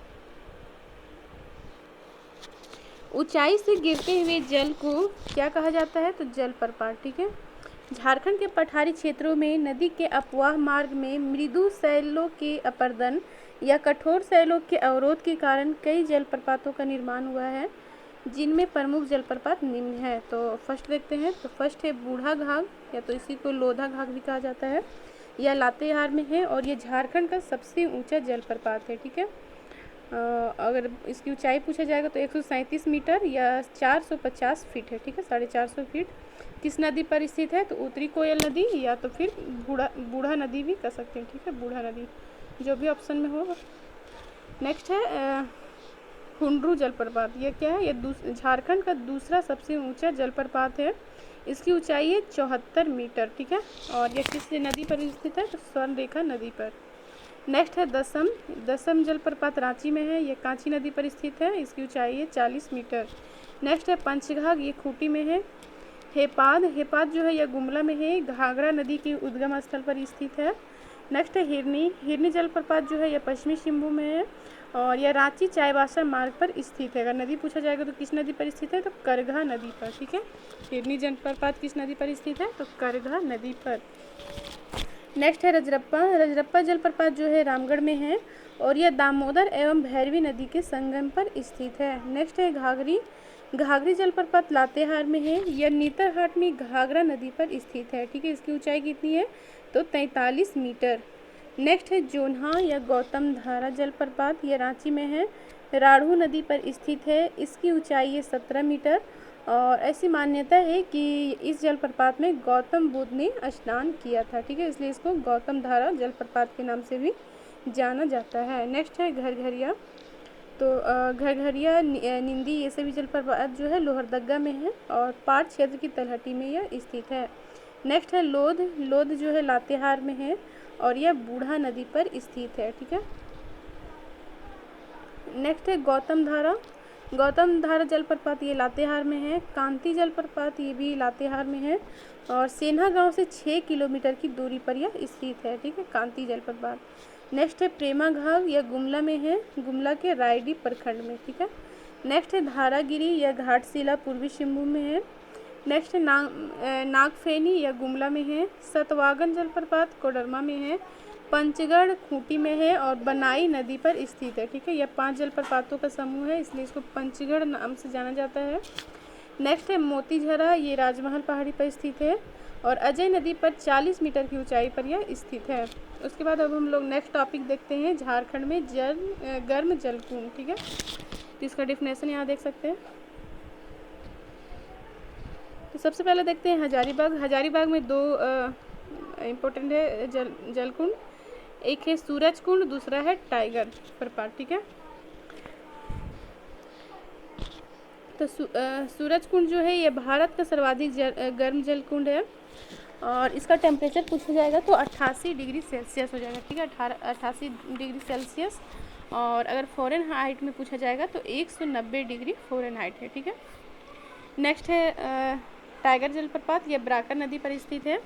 ऊंचाई से गिरते हुए जल को क्या कहा जाता है, तो जलप्रपात। ठीक है, झारखंड के पठारी क्षेत्रों में नदी के अपवाह मार्ग में मृदु शैलों के अपर्दन या कठोर शैलों के अवरोध के कारण कई जलप्रपातों का निर्माण हुआ है, जिनमें प्रमुख जलप्रपात निम्न है। तो फर्स्ट देखते हैं, तो फर्स्ट है बूढ़ा घाघ, या तो इसी को लोधा घाघ भी कहा जाता है, यह लातेहार में है और ये झारखंड का सबसे ऊंचा जलप्रपात है। ठीक है, अगर इसकी ऊंचाई पूछा जाएगा तो 137 मीटर या 450 फीट है। ठीक है, 450 फीट। किस नदी पर स्थित है, तो उत्तरी कोयल नदी या तो फिर बूढ़ा नदी भी कह सकते हैं। ठीक है, बूढ़ा नदी, जो भी ऑप्शन में हो। नेक्स्ट है हुंड्रू जलप्रपात। ये क्या है, ये झारखंड का दूसरा सबसे ऊंचा जलप्रपात है। इसकी ऊंचाई है 74 मीटर। ठीक है, और यह किस नदी पर स्थित है, तो स्वर्णरेखा नदी पर। नेक्स्ट है दसम जलप्रपात, रांची में है, यह कांची नदी पर स्थित है, इसकी ऊंचाई है 40 मीटर। नेक्स्ट है पंचघाघ, ये खूंटी में है। हेपाद जो है यह गुमला में है, घाघरा नदी के उद्गम स्थल पर स्थित है। नेक्स्ट है हिरनी जलप्रपात जो है यह पश्चिमी सिंहभूम में है और यह रांची चाईबासा मार्ग पर स्थित है। अगर नदी पूछा जाएगा तो किस नदी पर स्थित है, तो करघा नदी पर। ठीक है, हिरनी जलप्रपात किस नदी पर स्थित है, तो करघा नदी पर। नेक्स्ट है रजरप्पा जलप्रपात जो है रामगढ़ में है और यह दामोदर एवं भैरवी नदी के संगम पर स्थित है। नेक्स्ट है घाघरी जलप्रपात लातेहार में है, यह नेतरहाट में घाघरा नदी पर स्थित है। ठीक है, इसकी ऊंचाई कितनी है, तो 43 मीटर। नेक्स्ट है जोन्हा या गौतम धारा जलप्रपात, यह रांची में है, राढ़ू नदी पर स्थित है, इसकी ऊंचाई है 17 मीटर और ऐसी मान्यता है कि इस जलप्रपात में गौतम बुद्ध ने स्नान किया था। ठीक है, इसलिए इसको गौतम धारा जलप्रपात के नाम से भी जाना जाता है। नेक्स्ट है घरघरिया, तो घरघरिया निंदी ये सभी जलप्रपात जो है लोहरदगा में है और पाट क्षेत्र की तलहटी में यह स्थित है। नेक्स्ट है लोध जो है लातेहार में है और यह बूढ़ा नदी पर स्थित है। ठीक है, नेक्स्ट है गौतम धारा, गौतम धारा जलप्रपात ये लातेहार में है। कांति जलप्रपात ये भी लातेहार में है। और सेन्हा गांव से 6 किलोमीटर की दूरी पर यह स्थित है। ठीक है, कांति जलप्रपात। नेक्स्ट है प्रेमा घाव, यह गुमला में है, गुमला के रायडी प्रखंड में। ठीक है। नेक्स्ट है धारागिरी, यह घाटशिला पूर्वी सिंहभूम में है। नेक्स्ट है नागफेनी, यह गुमला में है। सतवागन जलप्रपात कोडरमा में है। पंचगढ़ खूंटी में है और बनाई नदी पर स्थित है। ठीक है, यह 5 जलप्रपातों का समूह है, इसलिए इसको पंचगढ़ नाम से जाना जाता है। नेक्स्ट है मोतीझरा, ये राजमहल पहाड़ी पर स्थित है और अजय नदी पर 40 मीटर की ऊंचाई पर यह स्थित है। उसके बाद अब हम लोग नेक्स्ट टॉपिक देखते हैं, झारखंड में गर्म जलकुंड। ठीक है, तो इसका डेफिनेशन यहाँ देख सकते हैं। तो सबसे पहले देखते हैं हजारीबाग। हजारीबाग में 2 इम्पोर्टेंट है जलकुंड, एक है सूरज कुंड, दूसरा है टाइगर प्रपात। ठीक है, तो सूरज कुंड जो है ये भारत का सर्वाधिक गर्म जल कुंड है और इसका टेम्परेचर पूछा जाएगा तो 88 डिग्री सेल्सियस हो जाएगा। ठीक है, 88 डिग्री सेल्सियस। और अगर फॉरेन हाइट में पूछा जाएगा तो 190 डिग्री फॉरेन हाइट है। ठीक है। नेक्स्ट है टाइगर जलप्रपात, यह ब्राकर नदी पर स्थित है।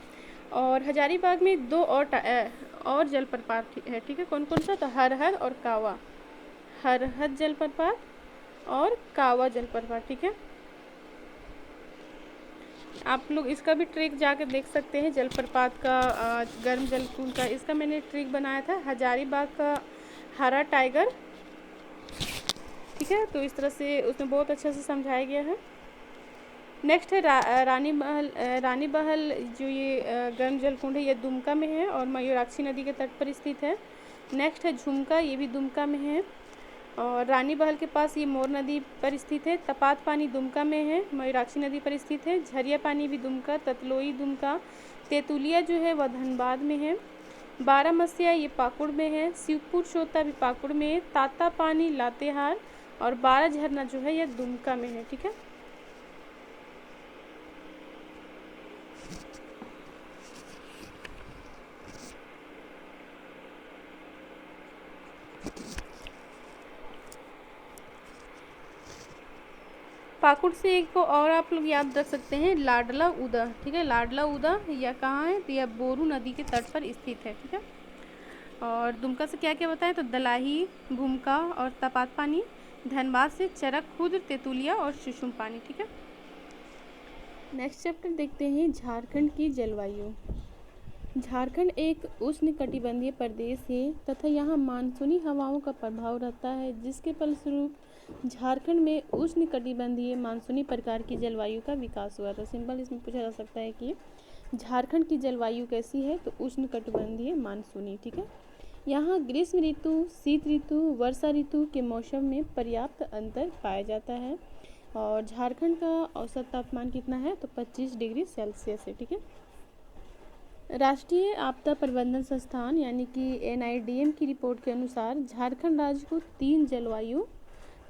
और हजारीबाग में 2 और जलप्रपात है। ठीक है, कौन कौन सा? तो हरहद और कावा, हरहद जलप्रपात और कावा जलप्रपात। ठीक है, आप लोग इसका भी ट्रिक जाकर देख सकते हैं, जलप्रपात का गर्म जलकुंड का। इसका मैंने ट्रिक बनाया था, हजारीबाग का हरा टाइगर। ठीक है, तो इस तरह से उसमें बहुत अच्छे से समझाया गया है। नेक्स्ट है रानी बहल जो ये गर्म जलकुंड है, ये दुमका में है और मयूराक्षी नदी के तट पर स्थित है। नेक्स्ट है झुमका, ये भी दुमका में है और रानी बहल के पास ये मोर नदी पर स्थित है। तपात पानी दुमका में है, मयूराक्षी नदी पर स्थित है। झरिया पानी भी दुमका, ततलोई दुमका। तेतुलिया जो है वह धनबाद में है। बारामसिया ये पाकुड़ में है। शिवपुर चोता भी पाकुड़ में है। ताता पानी लातेहार और 12 झरना जो है यह दुमका में है। ठीक है, पाकुड़ से एक को और आप लोग याद रख सकते हैं, लाडला उदा। ठीक है, लाडला उदा यह कहाँ है? तो यह बोरू नदी के तट पर स्थित है। ठीक है, और दुमका से क्या क्या बताएं? तो दलाही, भूमका और तपात पानी। धनबाद से चरक खुर्द, तेतुलिया और सुषुम पानी। ठीक है, नेक्स्ट चैप्टर देखते हैं, झारखंड की जलवायु। झारखंड एक उष्णकटिबंधीय प्रदेश है तथा यहाँ मानसूनी हवाओं का प्रभाव रहता है, जिसके फलस्वरूप झारखंड में उष्णकटिबंधीय मानसूनी प्रकार की जलवायु का विकास हुआ। तो सिंपल इसमें पूछा जा सकता है कि झारखंड की जलवायु कैसी है? तो उष्णकटिबंधीय मानसूनी। ठीक है, यहाँ ग्रीष्म ऋतु, शीत ऋतु, वर्षा ऋतु के मौसम में पर्याप्त अंतर पाया जाता है और झारखंड का औसत तापमान कितना है? तो 25 डिग्री सेल्सियस है। ठीक है, राष्ट्रीय आपदा प्रबंधन संस्थान यानी कि NIDM की रिपोर्ट के अनुसार झारखंड राज्य को 3 जलवायु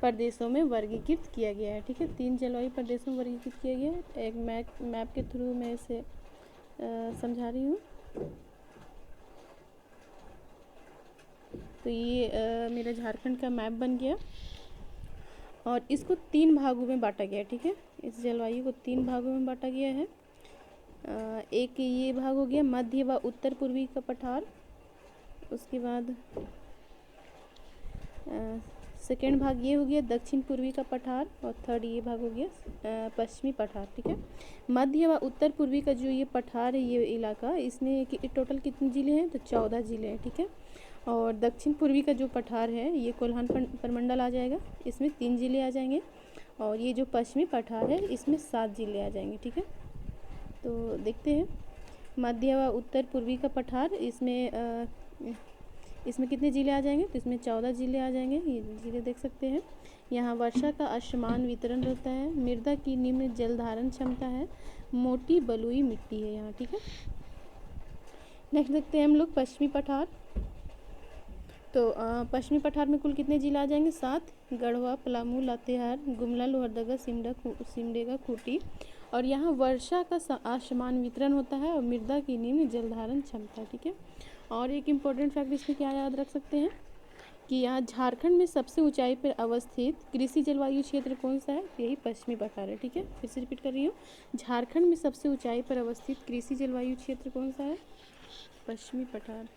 प्रदेशों में वर्गीकृत किया गया है। ठीक है, 3 जलवायु प्रदेशों में वर्गीकृत किया गया है। एक मैप के थ्रू मैं इसे समझा रही हूँ। तो ये मेरा झारखंड का मैप बन गया और इसको 3 भागों में बांटा गया है। ठीक है, इस जलवायु को 3 भागों में बांटा गया है। एक ये भाग हो गया मध्य व उत्तर पूर्वी का पठार। उसके बाद सेकेंड भाग ये हो गया दक्षिण पूर्वी का पठार और थर्ड ये भाग हो गया पश्चिमी पठार। ठीक है, मध्य व उत्तर पूर्वी का जो ये पठार है, ये इलाका, इसमें टोटल कितने ज़िले हैं? तो 14 ज़िले हैं। ठीक है, और दक्षिण पूर्वी का जो पठार है ये कोल्हान प्रमंडल आ जाएगा, इसमें 3 ज़िले आ जाएंगे और ये जो पश्चिमी पठार है इसमें 7 ज़िले आ जाएंगे। ठीक है, तो देखते हैं मध्य व उत्तर पूर्वी का पठार, इसमें कितने ज़िले आ जाएंगे? तो इसमें 14 ज़िले आ जाएंगे। ये ज़िले देख सकते हैं। यहाँ वर्षा का असमान वितरण रहता है, मृदा की निम्न जल धारण क्षमता है, मोटी बलुई मिट्टी है यहाँ। ठीक है, नेक्स्ट देखते हैं हम लोग पश्चिमी पठार। तो पश्चिमी पठार में कुल कितने ज़िले आ जाएंगे? 7। गढ़वा, पलामू, लातेहार, गुमला, लोहरदगा, सिमडेगा, खूंटी। और यहाँ वर्षा का असमान वितरण होता है और मृदा की निम्न जल धारण क्षमता। ठीक है, और एक इम्पोर्टेंट फैक्ट इसमें क्या याद रख सकते हैं? कि यहाँ झारखंड में सबसे ऊंचाई पर अवस्थित कृषि जलवायु क्षेत्र कौन सा है? यही पश्चिमी पठार है। ठीक है, फिर से रिपीट कर रही हूँ, झारखंड में सबसे ऊंचाई पर अवस्थित कृषि जलवायु क्षेत्र कौन सा है? पश्चिमी पठार।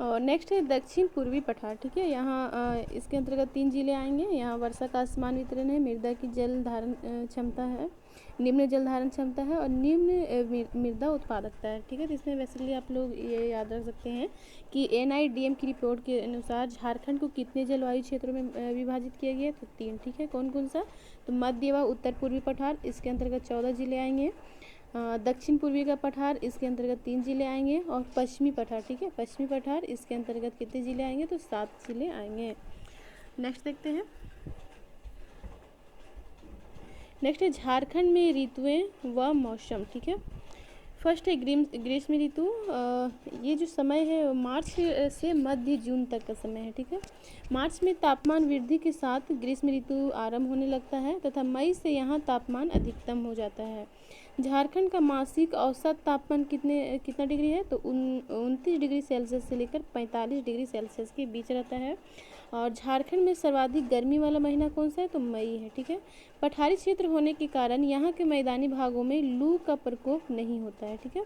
और नेक्स्ट है दक्षिण पूर्वी पठार। ठीक है, यहाँ इसके अंतर्गत 3 जिले आएंगे। यहाँ वर्षा का असमान वितरण है, मृदा की जल धारण क्षमता है, निम्न जल धारण क्षमता है और निम्न मृदा उत्पादकता है। ठीक है, तो इसमें बेसिकली आप लोग ये याद रख सकते हैं कि NIDM की रिपोर्ट के अनुसार झारखंड को कितने जलवायु क्षेत्रों में विभाजित किया गया है? तो 3। ठीक है, कौन कौन सा? तो मध्य व उत्तर पूर्वी पठार, इसके अंतर्गत 14 जिले आएंगे। दक्षिण पूर्वी का पठार, इसके अंतर्गत 3 जिले आएंगे। और पश्चिमी पठार, ठीक है, पश्चिमी पठार, इसके अंतर्गत कितने जिले आएंगे? तो 7 जिले आएंगे। नेक्स्ट देखते हैं। नेक्स्ट है झारखंड में ऋतुएं व मौसम। ठीक है, फर्स्ट है ग्रीष्म ऋतु। ये जो समय है मार्च से मध्य जून तक का समय है। ठीक है, मार्च में तापमान वृद्धि के साथ ग्रीष्म ऋतु आरंभ होने लगता है तथा मई से यहाँ तापमान अधिकतम हो जाता है। झारखंड का मासिक औसत तापमान कितना डिग्री है? तो 29 डिग्री सेल्सियस से लेकर 45 डिग्री सेल्सियस के बीच रहता है। और झारखंड में सर्वाधिक गर्मी वाला महीना कौन सा है? तो मई है। ठीक है, पठारी क्षेत्र होने के कारण यहाँ के मैदानी भागों में लू का प्रकोप नहीं होता है। ठीक है,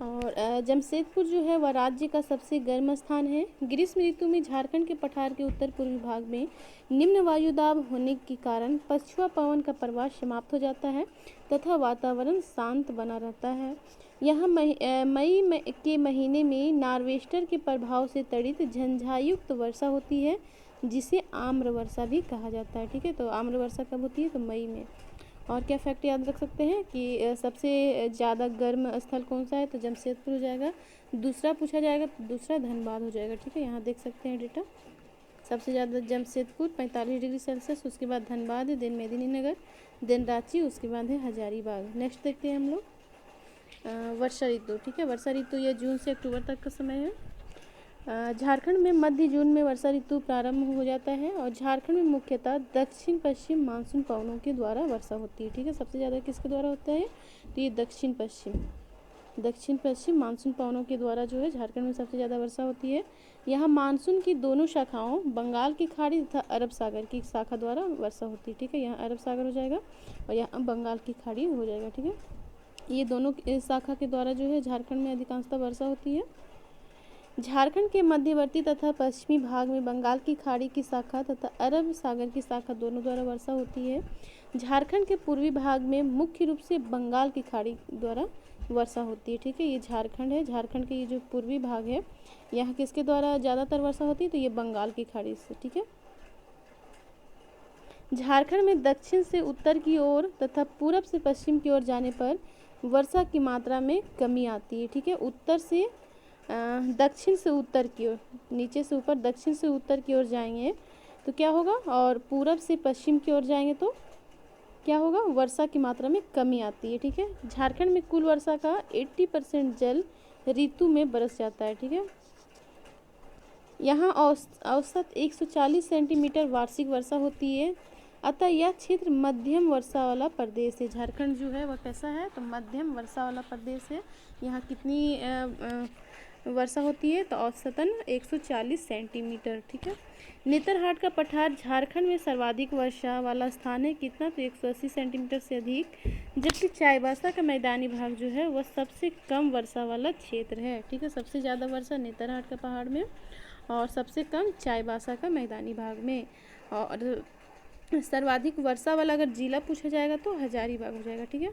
और जमशेदपुर जो है वह राज्य का सबसे गर्म स्थान है। ग्रीष्म ऋतु में झारखंड के पठार के उत्तर पूर्वी भाग में निम्न वायुदाब होने के कारण पछुआ पवन का प्रवास समाप्त हो जाता है तथा वातावरण शांत बना रहता है। यहाँ मई के महीने में नार्वेस्टर के प्रभाव से तड़ित झंझायुक्त वर्षा होती है, जिसे आम्र वर्षा भी कहा जाता है। ठीक है, तो आम्र वर्षा कब होती है? तो मई में। और क्या फैक्ट याद रख सकते हैं कि सबसे ज़्यादा गर्म स्थल कौन सा है? तो जमशेदपुर हो जाएगा। दूसरा पूछा जाएगा तो दूसरा धनबाद हो जाएगा। ठीक है, यहाँ देख सकते हैं डेटा। सबसे ज़्यादा जमशेदपुर 45 डिग्री सेल्सियस, उसके बाद धनबाद है, देन मेदिनीनगर, देन रांची, उसके बाद है हजारीबाग। नेक्स्ट देखते हैं हम लोग वर्षा ऋतु। ठीक है, वर्षा ऋतु ये जून से अक्टूबर तक का समय है। झारखंड में मध्य जून में वर्षा ऋतु प्रारंभ हो जाता है और झारखंड में मुख्यतः दक्षिण पश्चिम मानसून पवनों के द्वारा वर्षा होती है। ठीक है, सबसे ज़्यादा किसके द्वारा होता है? तो ये दक्षिण पश्चिम मानसून पवनों के द्वारा जो है झारखंड में सबसे ज़्यादा वर्षा होती है। यहाँ मानसून की दोनों शाखाओं बंगाल की खाड़ी तथा अरब सागर की शाखा द्वारा वर्षा होती है। ठीक है, यहाँ अरब सागर हो जाएगा और यहाँ बंगाल की खाड़ी हो जाएगा। ठीक है, ये दोनों शाखा के द्वारा जो है झारखंड में अधिकांशतः वर्षा होती है। झारखंड के मध्यवर्ती तथा पश्चिमी भाग में बंगाल की खाड़ी की शाखा तथा अरब सागर की शाखा दोनों द्वारा वर्षा होती है। झारखंड के पूर्वी भाग में मुख्य रूप से बंगाल की खाड़ी द्वारा वर्षा होती है। ठीक है, ये झारखंड है, झारखंड के ये जो पूर्वी भाग है यहाँ किसके द्वारा ज़्यादातर वर्षा होती है? तो ये बंगाल की खाड़ी से। ठीक है, झारखंड में दक्षिण से उत्तर की ओर तथा पूरब से पश्चिम की ओर जाने पर वर्षा की मात्रा में कमी आती है। ठीक है, उत्तर से दक्षिण से उत्तर की ओर, नीचे से ऊपर दक्षिण से उत्तर की ओर जाएंगे तो क्या होगा? और पूरब से पश्चिम की ओर जाएंगे तो क्या होगा? वर्षा की मात्रा में कमी आती है। ठीक है, झारखंड में कुल वर्षा का 80% जल ऋतु में बरस जाता है। ठीक है, यहाँ औसत 140 सेंटीमीटर वार्षिक वर्षा होती है, अतः यह क्षेत्र मध्यम वर्षा वाला प्रदेश है। झारखंड जो है वह कैसा है? तो मध्यम वर्षा वाला प्रदेश है। यहाँ कितनी वर्षा होती है? तो औसतन 140 सेंटीमीटर। ठीक है, नेतरहाट का पठार झारखंड में सर्वाधिक वर्षा वाला स्थान है। कितना? तो 180 सेंटीमीटर से अधिक। जबकि चाईबासा का मैदानी भाग जो है वह सबसे कम वर्षा वाला क्षेत्र है। ठीक है, सबसे ज़्यादा वर्षा नेतरहाट का पहाड़ में और सबसे कम चाईबासा का मैदानी भाग में। और सर्वाधिक वर्षा वाला अगर जिला पूछा जाएगा तो हजारीबाग हो जाएगा। ठीक है,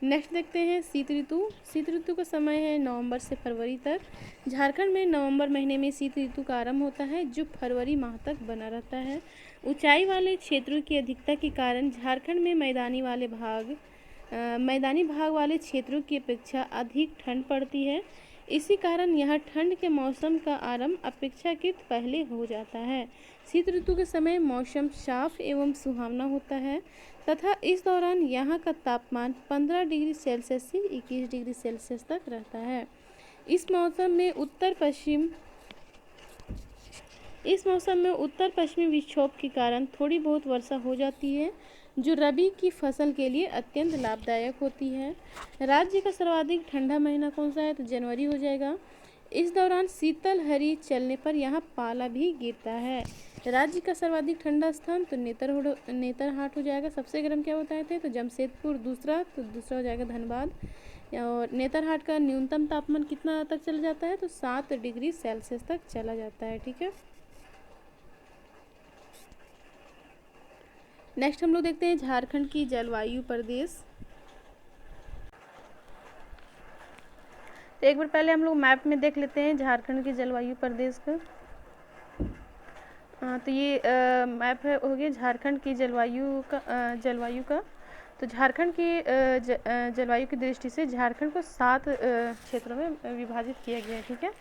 नेक्स्ट देखते हैं शीत ऋतु। शीत ऋतु का समय है नवंबर से फरवरी तक। झारखंड में नवंबर महीने में शीत ऋतु का आरंभ होता है जो फरवरी माह तक बना रहता है। ऊंचाई वाले क्षेत्रों की अधिकता के कारण झारखंड में मैदानी भाग वाले क्षेत्रों की अपेक्षा अधिक ठंड पड़ती है। इसी कारण यह ठंड के मौसम का आरंभ अपेक्षाकृत पहले हो जाता है। शीत ऋतु के समय मौसम साफ एवं सुहावना होता है तथा इस दौरान यहाँ का तापमान 15 डिग्री सेल्सियस से 21 डिग्री सेल्सियस तक रहता है। इस मौसम में उत्तर पश्चिमी विक्षोभ के कारण थोड़ी बहुत वर्षा हो जाती है जो रबी की फसल के लिए अत्यंत लाभदायक होती है। राज्य का सर्वाधिक ठंडा महीना कौन सा है? तो जनवरी हो जाएगा। इस दौरान शीतल लहरी चलने पर यहाँ पाला भी गिरता है। राज्य का सर्वाधिक ठंडा स्थान तो नेतरहाट हो जाएगा। सबसे गर्म क्या होता है? तो जमशेदपुर। दूसरा हो जाएगा धनबाद। और नेतरहाट का न्यूनतम तापमान कितना तक चला जाता है? तो 7 डिग्री सेल्सियस तक चला जाता है। ठीक है। नेक्स्ट हम लोग देखते हैं झारखंड की जलवायु प्रदेश। तो एक बार पहले हम लोग मैप में देख लेते हैं झारखंड की जलवायु प्रदेश का। तो ये मैप है हो गया झारखंड की जलवायु का। तो झारखंड की जलवायु की दृष्टि से झारखंड को 7 क्षेत्रों में विभाजित किया गया है। ठीक है।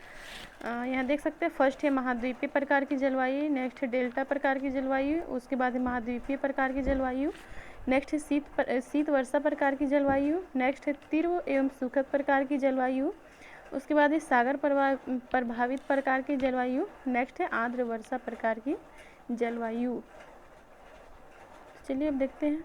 यहाँ देख सकते हैं फर्स्ट है महाद्वीपीय प्रकार की जलवायु, नेक्स्ट है डेल्टा प्रकार की जलवायु, उसके बाद है महाद्वीपीय प्रकार की जलवायु, नेक्स्ट है शीत वर्षा प्रकार की जलवायु, नेक्स्ट है तीव्र एवं सुखद प्रकार की जलवायु, उसके बाद है सागर प्रभावित प्रकार की जलवायु, नेक्स्ट है आर्द्र वर्षा प्रकार की जलवायु। चलिए अब देखते हैं।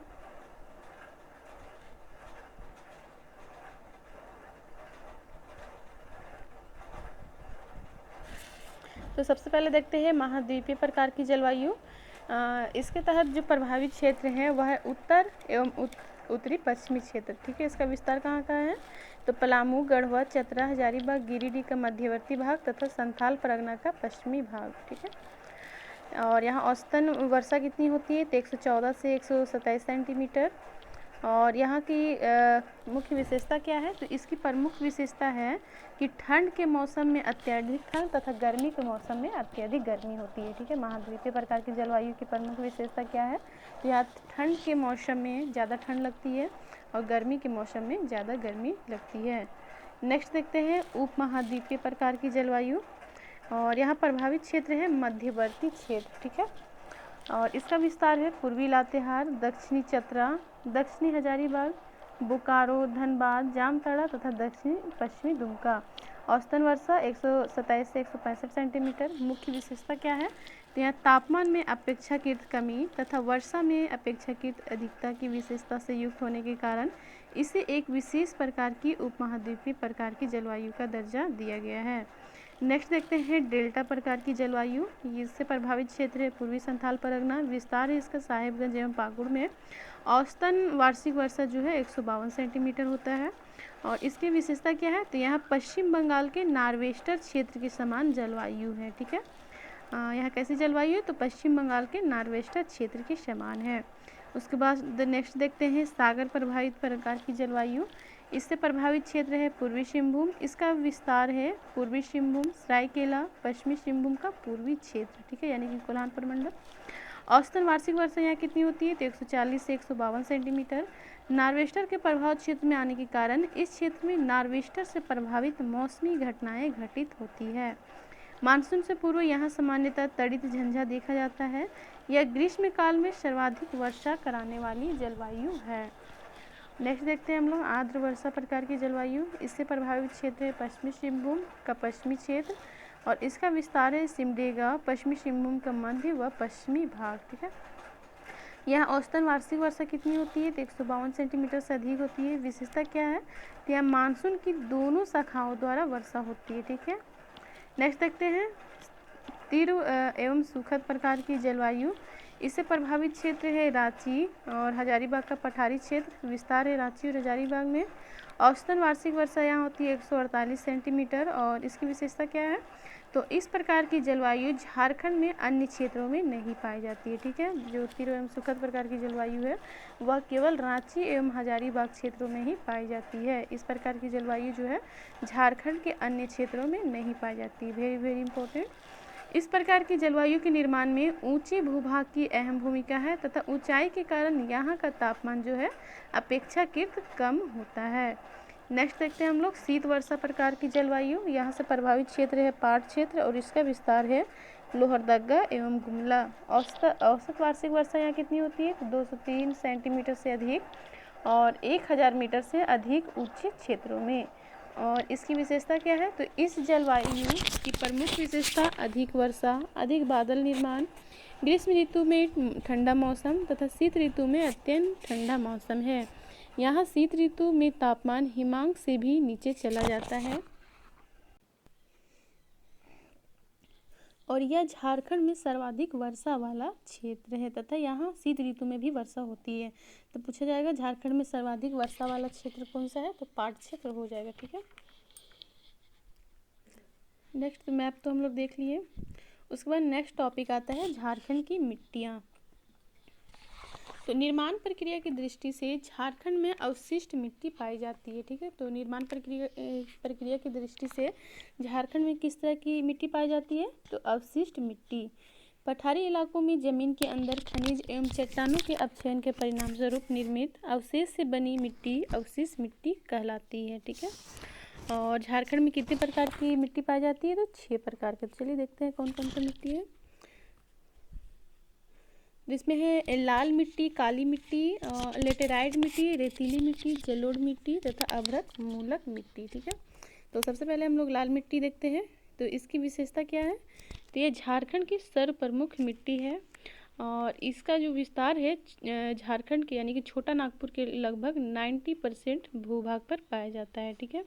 तो सबसे पहले देखते हैं महाद्वीपीय प्रकार की जलवायु। इसके तहत जो प्रभावित क्षेत्र हैं वह है उत्तर एवं उत्तरी पश्चिमी क्षेत्र। ठीक है। इसका विस्तार कहाँ का है? तो पलामू, गढ़वा, चतरा, हजारीबाग, गिरिडीह का मध्यवर्ती भाग तथा संथाल परगना का पश्चिमी भाग। ठीक है। और यहाँ औसतन वर्षा कितनी होती है? तो 114 से 127 सेंटीमीटर। और यहाँ की मुख्य विशेषता क्या है? तो इसकी प्रमुख विशेषता है कि ठंड के मौसम में अत्यधिक ठंड तथा गर्मी के मौसम में अत्यधिक गर्मी होती है। ठीक है। महाद्वीपीय प्रकार की जलवायु की प्रमुख विशेषता क्या है? तो यहाँ ठंड के मौसम में ज़्यादा ठंड लगती है और गर्मी के मौसम में ज़्यादा गर्मी लगती है। नेक्स्ट देखते हैं उप महाद्वीपीय प्रकार की जलवायु। और यहाँ प्रभावित क्षेत्र है मध्यवर्ती क्षेत्र। ठीक है। और इसका विस्तार है पूर्वी लातेहार, दक्षिणी चतरा, दक्षिणी हजारीबाग, बोकारो, धनबाद, जामताड़ा तथा दक्षिणी पश्चिमी दुमका। औसतन वर्षा 127 से 165 सेंटीमीटर। मुख्य विशेषता क्या है? तो यहाँ तापमान में अपेक्षाकृत कमी तथा वर्षा में अपेक्षाकृत अधिकता की विशेषता से युक्त होने के कारण इसे एक विशेष प्रकार की उपमहाद्वीपीय प्रकार की जलवायु का दर्जा दिया गया है। नेक्स्ट देखते हैं डेल्टा प्रकार की जलवायु। इससे प्रभावित क्षेत्र है पूर्वी संथाल परगना। विस्तार है इसका साहेबगंज एवं पाकुड़ में। औसतन वार्षिक वर्षा जो है 152 सेंटीमीटर होता है। और इसकी विशेषता क्या है? तो यहाँ पश्चिम बंगाल के नार्वेस्टर क्षेत्र के समान जलवायु है। ठीक है। यहाँ कैसी जलवायु है? तो पश्चिम बंगाल के नार्वेस्टर क्षेत्र के समान है। उसके बाद नेक्स्ट देखते हैं सागर प्रभावित प्रकार की जलवायु। इससे प्रभावित क्षेत्र है पूर्वी सिंहभूम। इसका विस्तार है पूर्वी सिंहभूम, सरायकेला, पश्चिमी सिंहभूम का पूर्वी क्षेत्र। ठीक है। यानी कि कोल्हान प्रमंडल। औसतन वार्षिक वर्षा यहाँ कितनी होती है? तो 140 से 152 सेंटीमीटर। नार्वेस्टर के प्रभाव क्षेत्र में आने के कारण इस क्षेत्र में नार्वेस्टर से प्रभावित मौसमी घटनाएं घटित होती है। मानसून से पूर्व यहाँ सामान्यतः तड़ित झंझा देखा जाता है। यह ग्रीष्म काल में सर्वाधिक वर्षा कराने वाली जलवायु है। नेक्स्ट देखते हैं हम लोग आर्द्र वर्षा प्रकार की जलवायु। इससे प्रभावित क्षेत्र है पश्चिमी सिंहभूम का पश्चिमी क्षेत्र और इसका विस्तार है सिमडेगा, पश्चिमी सिंहभूम का मध्य व पश्चिमी भाग। ठीक है। यहाँ औसतन वार्षिक वर्षा कितनी होती है? तो 152 सेंटीमीटर से अधिक होती है। विशेषता क्या है? तो यहाँ मानसून की दोनों शाखाओं द्वारा वर्षा होती है। ठीक है। नेक्स्ट देखते हैं तीव्र एवं सुखद प्रकार की जलवायु। इससे प्रभावित क्षेत्र है रांची और हजारीबाग का पठारी क्षेत्र। विस्तार है रांची और हजारीबाग में। औसतन वार्षिक वर्षा यहाँ होती है 148 सेंटीमीटर। और इसकी विशेषता क्या है? तो इस प्रकार की जलवायु झारखंड में अन्य क्षेत्रों में नहीं पाई जाती है। ठीक है। जो तीव्र एवं सुखद प्रकार की जलवायु है वह केवल रांची एवं हजारीबाग क्षेत्रों में ही पाई जाती है। इस प्रकार की जलवायु जो है झारखंड के अन्य क्षेत्रों में नहीं पाई जाती। Very very important. इस प्रकार की जलवायु के निर्माण में ऊंचे भूभाग की अहम भूमिका है तथा ऊंचाई के कारण यहाँ का तापमान जो है अपेक्षाकृत कम होता है। नेक्स्ट देखते हैं हम लोग शीत वर्षा प्रकार की जलवायु। यहाँ से प्रभावित क्षेत्र है पाट क्षेत्र और इसका विस्तार है लोहरदगा एवं गुमला। औसत वार्षिक वर्षा यहाँ कितनी होती है? तो 203 सेंटीमीटर से अधिक और 1000 मीटर से अधिक ऊंचे क्षेत्रों में। और इसकी विशेषता क्या है? तो इस जलवायु की प्रमुख विशेषता अधिक वर्षा, अधिक बादल निर्माण ग्रीष्म ऋतु में ठंडा मौसम तथा शीत ऋतु में अत्यंत ठंडा मौसम है। यहाँ शीत ऋतु में तापमान हिमांक से भी नीचे चला जाता है और यह झारखंड में सर्वाधिक वर्षा वाला क्षेत्र है तथा यहाँ शीत ऋतु में भी वर्षा होती है। तो पूछा जाएगा झारखंड में सर्वाधिक वर्षा वाला क्षेत्र कौन सा है, तो पाट क्षेत्र हो जाएगा। ठीक है, नेक्स्ट मैप तो हम लोग देख लिए। उसके बाद नेक्स्ट टॉपिक आता है झारखंड की मिट्टियाँ। तो निर्माण प्रक्रिया की दृष्टि से झारखंड में अवशिष्ट मिट्टी पाई जाती है। ठीक है, तो निर्माण प्रक्रिया की दृष्टि से झारखंड में किस तरह की मिट्टी पाई जाती है, तो अवशिष्ट मिट्टी। पठारी इलाकों में जमीन के अंदर खनिज एवं चट्टानों के अपक्षयन के परिणाम स्वरूप निर्मित अवशेष से बनी मिट्टी अवशिष्ट मिट्टी कहलाती है। ठीक है, और झारखंड में कितने प्रकार की मिट्टी पाई जाती है, तो 6 प्रकार के। चलिए देखते हैं कौन कौन सा मिट्टी है। जिसमें है लाल मिट्टी, काली मिट्टी, लेटेराइट मिट्टी, रेतीली मिट्टी, जलोढ़ मिट्टी तथा अभ्रक मूलक मिट्टी। ठीक है, तो सबसे पहले हम लोग लाल मिट्टी देखते हैं। तो इसकी विशेषता क्या है, तो ये झारखंड की सर्वप्रमुख मिट्टी है और इसका जो विस्तार है झारखंड के यानी कि छोटा नागपुर के लगभग 90% भूभाग पर पाया जाता है। ठीक है,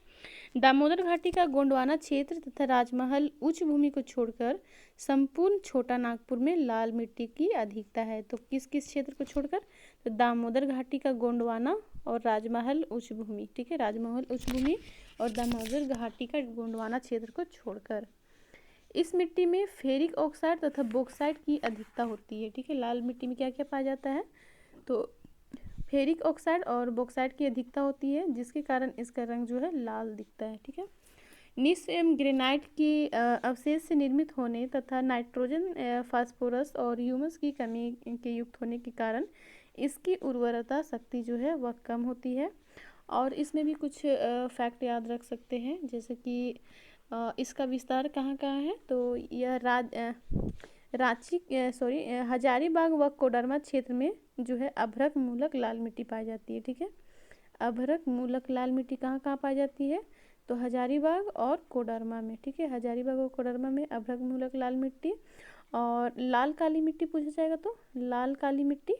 दामोदर घाटी का गोंडवाना क्षेत्र तथा राजमहल उच्च भूमि को छोड़कर संपूर्ण छोटा नागपुर में लाल मिट्टी की अधिकता है। तो किस किस क्षेत्र को छोड़कर, तो दामोदर घाटी का गोंडवाना और राजमहल उच्च भूमि। ठीक है, राजमहल उच्च भूमि और दामोदर घाटी का गोंडवाना क्षेत्र को छोड़कर इस मिट्टी में फेरिक ऑक्साइड तथा बॉक्साइट की अधिकता होती है। ठीक है, लाल मिट्टी में क्या क्या पाया जाता है, तो फेरिक ऑक्साइड और बॉक्साइट की अधिकता होती है जिसके कारण इसका रंग जो है लाल दिखता है। ठीक है, निस्फ एवं ग्रेनाइट की अवशेष से निर्मित होने तथा नाइट्रोजन, फास्फोरस और ह्यूमस की कमी के युक्त होने के कारण इसकी उर्वरता शक्ति जो है वह कम होती है। और इसमें भी कुछ फैक्ट याद रख सकते हैं, जैसे कि इसका विस्तार कहाँ कहाँ है, तो यह हजारीबाग व कोडरमा क्षेत्र में जो है अभ्रक मूलक लाल मिट्टी पाई जाती है। ठीक है, अभ्रक मूलक लाल मिट्टी कहाँ कहाँ पाई जाती है, तो हजारीबाग और कोडरमा में। ठीक है, हजारीबाग और कोडरमा में अभ्रक मूलक लाल मिट्टी। और लाल काली मिट्टी पूछा जाएगा, तो लाल काली मिट्टी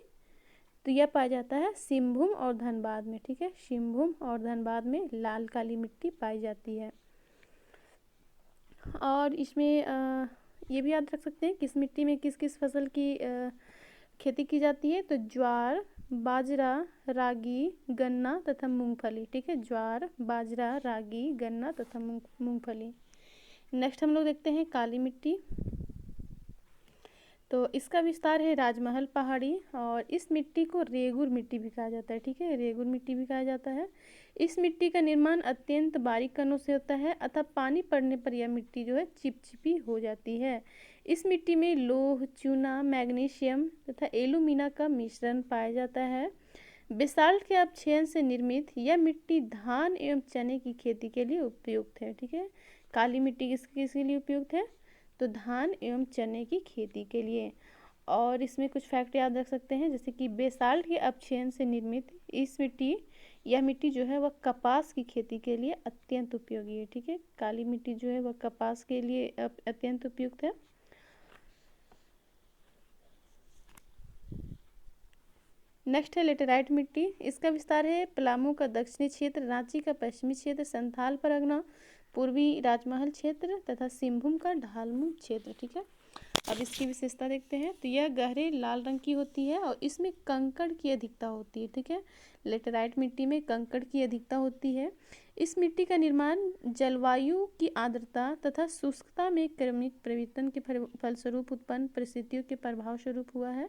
तो यह पाया जाता है सिंहभूम और धनबाद में। ठीक है, सिंहभूम और धनबाद में लाल काली मिट्टी पाई जाती है। और इसमें ये भी याद रख सकते हैं किस मिट्टी में किस किस फसल की खेती की जाती है, तो ज्वार, बाजरा, रागी, गन्ना तथा मूंगफली। ठीक है, ज्वार, बाजरा, रागी, गन्ना तथा मूंगफली। नेक्स्ट हम लोग देखते हैं काली मिट्टी। तो इसका विस्तार है राजमहल पहाड़ी और इस मिट्टी को रेगुर मिट्टी भी कहा जाता है। ठीक है, रेगुर मिट्टी भी कहा जाता है। इस मिट्टी का निर्माण अत्यंत बारीक कणों से होता है अतः पानी पड़ने पर यह मिट्टी जो है चिपचिपी हो जाती है। इस मिट्टी में लौह, चूना, मैग्नीशियम तथा एल्यूमिना का मिश्रण पाया जाता है। बेसाल्ट के अपक्षयन से निर्मित यह मिट्टी धान एवं चने की खेती के लिए उपयुक्त है। ठीक है, काली मिट्टी किसके लिए उपयुक्त है, तो धान एवं चने की खेती के लिए। और इसमें कुछ फैक्ट याद रख सकते हैं, जैसे कि बेसाल्ट के अपक्षयन से निर्मित यह मिट्टी जो है वह कपास की खेती के लिए अत्यंत उपयोगी है। ठीक है, काली मिट्टी जो है वह कपास के लिए अत्यंत उपयुक्त है। नेक्स्ट है लेटेराइट मिट्टी। इसका विस्तार है पलामू का दक्षिणी क्षेत्र, रांची का पश्चिमी क्षेत्र, संथाल परगना, पूर्वी राजमहल क्षेत्र तथा सिंहभूम का ढालमू क्षेत्र। ठीक है, अब इसकी विशेषता देखते हैं। तो यह गहरे लाल रंग की होती है और इसमें कंकड़ की अधिकता होती है। ठीक है, लेटेराइट मिट्टी में कंकड़ की अधिकता होती है। इस मिट्टी का निर्माण जलवायु की आर्द्रता तथा शुष्कता में क्रमिक परिवर्तन के फलस्वरूप उत्पन्न परिस्थितियों के प्रभाव स्वरूप हुआ है।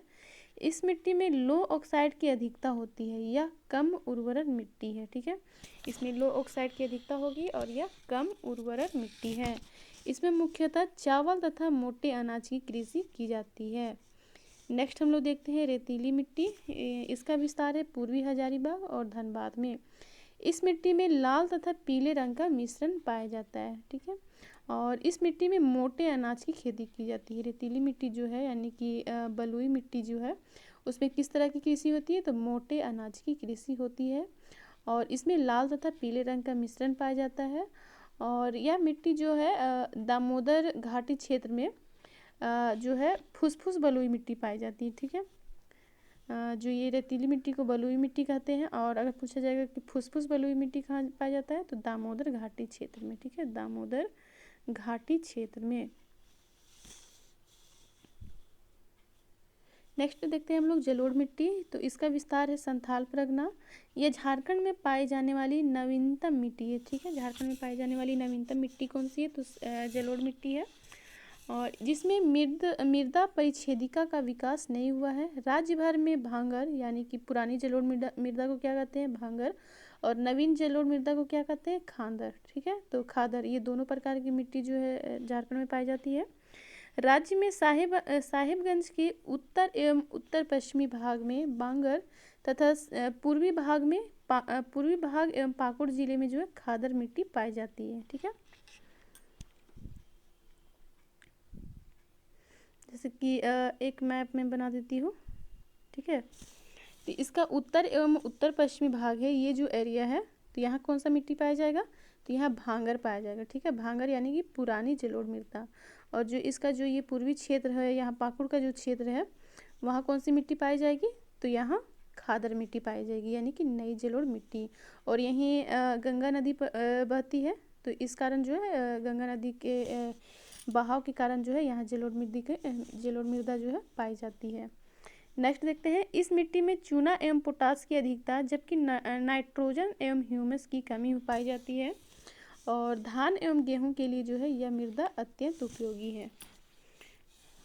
इस मिट्टी में लो ऑक्साइड की अधिकता होती है, यह कम उर्वरक मिट्टी है। ठीक है, इसमें लो ऑक्साइड की अधिकता होगी और यह कम उर्वरक मिट्टी है। इसमें मुख्यतः चावल तथा मोटे अनाज की कृषि की जाती है। नेक्स्ट हम लोग देखते हैं रेतीली मिट्टी। इसका विस्तार है पूर्वी हजारीबाग और धनबाद में। इस मिट्टी में लाल तथा पीले रंग का मिश्रण पाया जाता है। ठीक है, और इस मिट्टी में मोटे अनाज की खेती की जाती है। रेतीली मिट्टी जो है यानी कि बलुई मिट्टी जो है उसमें किस तरह की कृषि होती है, तो मोटे अनाज की कृषि होती है और इसमें लाल तथा पीले रंग का मिश्रण पाया जाता है। और यह मिट्टी जो है दामोदर घाटी क्षेत्र में जो है फुसफुस बलुई मिट्टी पाई जाती है। ठीक है, जो ये रेतीली मिट्टी को बलुई मिट्टी कहते हैं। और अगर पूछा जाएगा कि फुसफुस बलुई मिट्टी कहाँ पाया जाता है, तो दामोदर घाटी क्षेत्र में। ठीक है, दामोदर घाटी क्षेत्र में। नेक्स्ट देखते हैं हम लोग जलोढ़ मिट्टी। तो इसका विस्तार है संथाल परगना। ये झारखंड में पाई जाने वाली नवीनतम मिट्टी है। ठीक है, झारखंड में पाई जाने वाली नवीनतम मिट्टी कौन सी है, तो जलोढ़ मिट्टी है। और जिसमें मृदा परिच्छेदिका का विकास नहीं हुआ है। राज्य भर में भांगर यानी कि पुरानी जलोढ़ मृदा को क्या कहते हैं, भांगर, और नवीन जलोढ़ मृदा को क्या कहते हैं, खादर। ठीक है, तो खादर, ये दोनों प्रकार की मिट्टी जो है झारखंड में पाई जाती है। राज्य में साहिबगंज के उत्तर एवं उत्तर पश्चिमी भाग में बांगर तथा पूर्वी भाग एवं पाकुड़ जिले में जो है खादर मिट्टी पाई जाती है। ठीक है, जैसे कि एक मैप में बना देती हूँ। ठीक है, तो इसका उत्तर एवं उत्तर पश्चिमी भाग है, ये जो एरिया है, तो यहाँ कौन सा मिट्टी पाया जाएगा, तो यहाँ भांगर पाया जाएगा। ठीक है, भांगर यानी कि पुरानी जलोढ़ मृदा। और जो इसका जो ये पूर्वी क्षेत्र है, यहाँ पाकुड़ का जो क्षेत्र है, वहाँ कौन सी मिट्टी पाई जाएगी, तो यहाँ खादर मिट्टी पाई जाएगी यानी कि नई जलोढ़ मिट्टी। और यहीं गंगा नदी बहती है, तो इस कारण जो है गंगा नदी के बहाव के कारण जो है यहाँ जलोढ़ मृदा जो है पाई जाती है। नेक्स्ट देखते हैं, इस मिट्टी में चूना एवं पोटास की अधिकता, जबकि नाइट्रोजन एवं ह्यूमस की कमी पाई जाती है। और धान एवं गेहूं के लिए जो है यह मृदा अत्यंत उपयोगी है।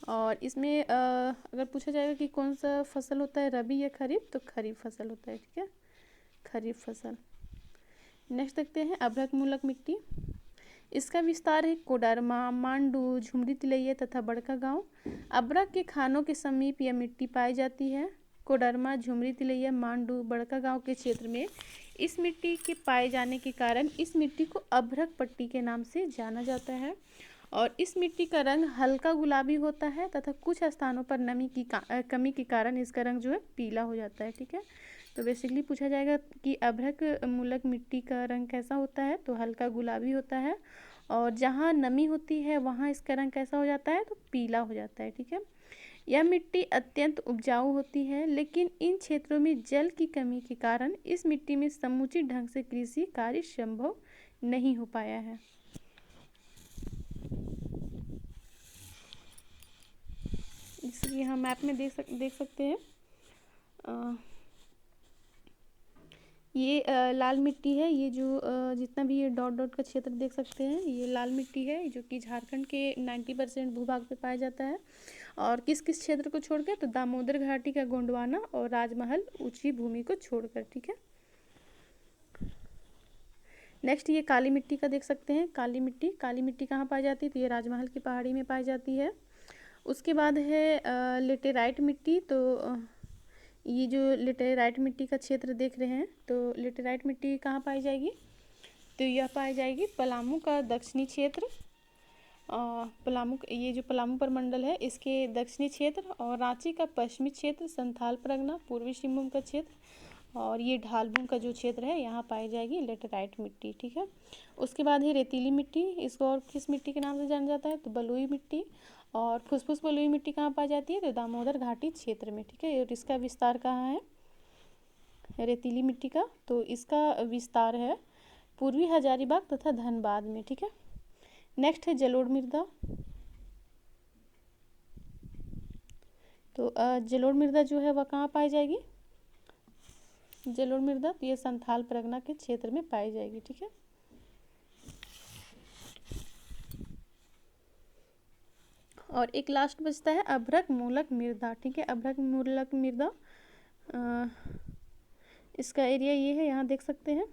और इसमें अगर पूछा जाएगा कि कौन सा फसल होता है, रबी या खरीफ, तो खरीफ फसल होता है। ठीक है, खरीफ फसल। नेक्स्ट देखते हैं अभ्रक मूलक मिट्टी। इसका विस्तार है कोडरमा, मांडू, झुमरी तिलैया तथा बड़का गांव। अभ्रक के खानों के समीप यह मिट्टी पाई जाती है। कोडरमा, झुमरी तिलैया, मांडू, बड़का गांव के क्षेत्र में इस मिट्टी के पाए जाने के कारण इस मिट्टी को अभ्रक पट्टी के नाम से जाना जाता है। और इस मिट्टी का रंग हल्का गुलाबी होता है तथा कुछ स्थानों पर नमी की कमी के कारण इसका रंग जो है पीला हो जाता है। ठीक है, तो बेसिकली पूछा जाएगा कि अभ्रक मूलक मिट्टी का रंग कैसा होता है, तो हल्का गुलाबी होता है। और जहाँ नमी होती है वहाँ इसका रंग कैसा हो जाता है, तो पीला हो जाता है। ठीक है, यह मिट्टी अत्यंत उपजाऊ होती है, लेकिन इन क्षेत्रों में जल की कमी के कारण इस मिट्टी में समुचित ढंग से कृषि कार्य संभव नहीं हो पाया है। इसलिए हम मैप में देख सकते हैं। ये लाल मिट्टी है, ये जो जितना भी ये डॉट डॉट का क्षेत्र देख सकते हैं, ये लाल मिट्टी है जो कि झारखंड के 90% भूभाग पे पाया जाता है। और किस किस क्षेत्र को छोड़कर, तो दामोदर घाटी का गोंडवाना और राजमहल ऊंची भूमि को छोड़कर। ठीक है, नेक्स्ट ये काली मिट्टी का देख सकते हैं। काली मिट्टी कहाँ पाई जाती है, तो ये राजमहल की पहाड़ी में पाई जाती है। उसके बाद है लेटेराइट मिट्टी। तो ये जो लेटेराइट मिट्टी का क्षेत्र देख रहे हैं, तो लेटेराइट मिट्टी कहाँ पाई जाएगी, तो यह पाई जाएगी पलामू का दक्षिणी क्षेत्र। ये जो पलामू प्रमंडल है इसके दक्षिणी क्षेत्र, और रांची का पश्चिमी क्षेत्र, संथाल परगना, पूर्वी सिंहभूम का क्षेत्र, और ये ढालभूम का जो क्षेत्र है यहाँ पाई जाएगी लेटेराइट मिट्टी। ठीक है, उसके बाद है रेतीली मिट्टी। इसको और किस मिट्टी के नाम से जाना जाता है, तो बलुई मिट्टी। और फुसफुस बलुई मिट्टी कहाँ पाई जाती है, तो दामोदर घाटी क्षेत्र में। ठीक है, और इसका विस्तार कहाँ है रेतीली मिट्टी का, तो इसका विस्तार है पूर्वी हजारीबाग तथा धनबाद में। ठीक है, नेक्स्ट है जलोढ़ मृदा। तो जलोढ़ मृदा जो है वह कहाँ पाई जाएगी, जलोढ़ मृदा, तो ये संथाल परगना के क्षेत्र में पाई जाएगी। ठीक है, और एक लास्ट बचता है अभ्रक मूलक मृदा। ठीक है, अभ्रक मूलक मृदा, इसका एरिया ये है, यहाँ देख सकते हैं।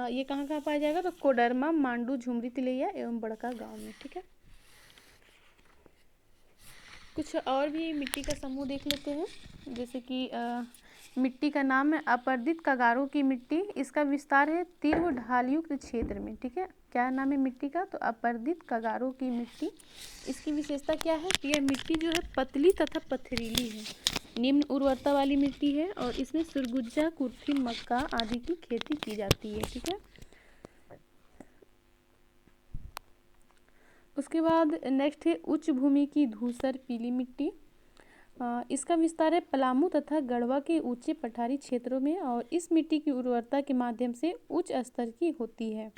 ये कहाँ कहाँ पाया जाएगा, तो कोडरमा, मांडू, झुमरी तिलैया एवं बड़का गांव में। ठीक है, कुछ और भी मिट्टी का समूह देख लेते हैं। जैसे कि मिट्टी का नाम है अपर्दित कगारों की मिट्टी। इसका विस्तार है तीव्र ढालयुक्त क्षेत्र में। ठीक है, क्या नाम है मिट्टी का, तो अपर्दित कगारों की मिट्टी। इसकी विशेषता क्या है, तो यह मिट्टी जो है पतली तथा पथरीली है, निम्न उर्वरता वाली मिट्टी है, और इसमें सुरगुजा, कुर्थी, मक्का आदि की खेती की जाती है। ठीक है, उसके बाद नेक्स्ट है उच्च भूमि की धूसर पीली मिट्टी। इसका विस्तार है पलामू तथा गढ़वा के ऊंचे पठारी क्षेत्रों में और इस मिट्टी की उर्वरता के माध्यम से उच्च स्तर की होती है।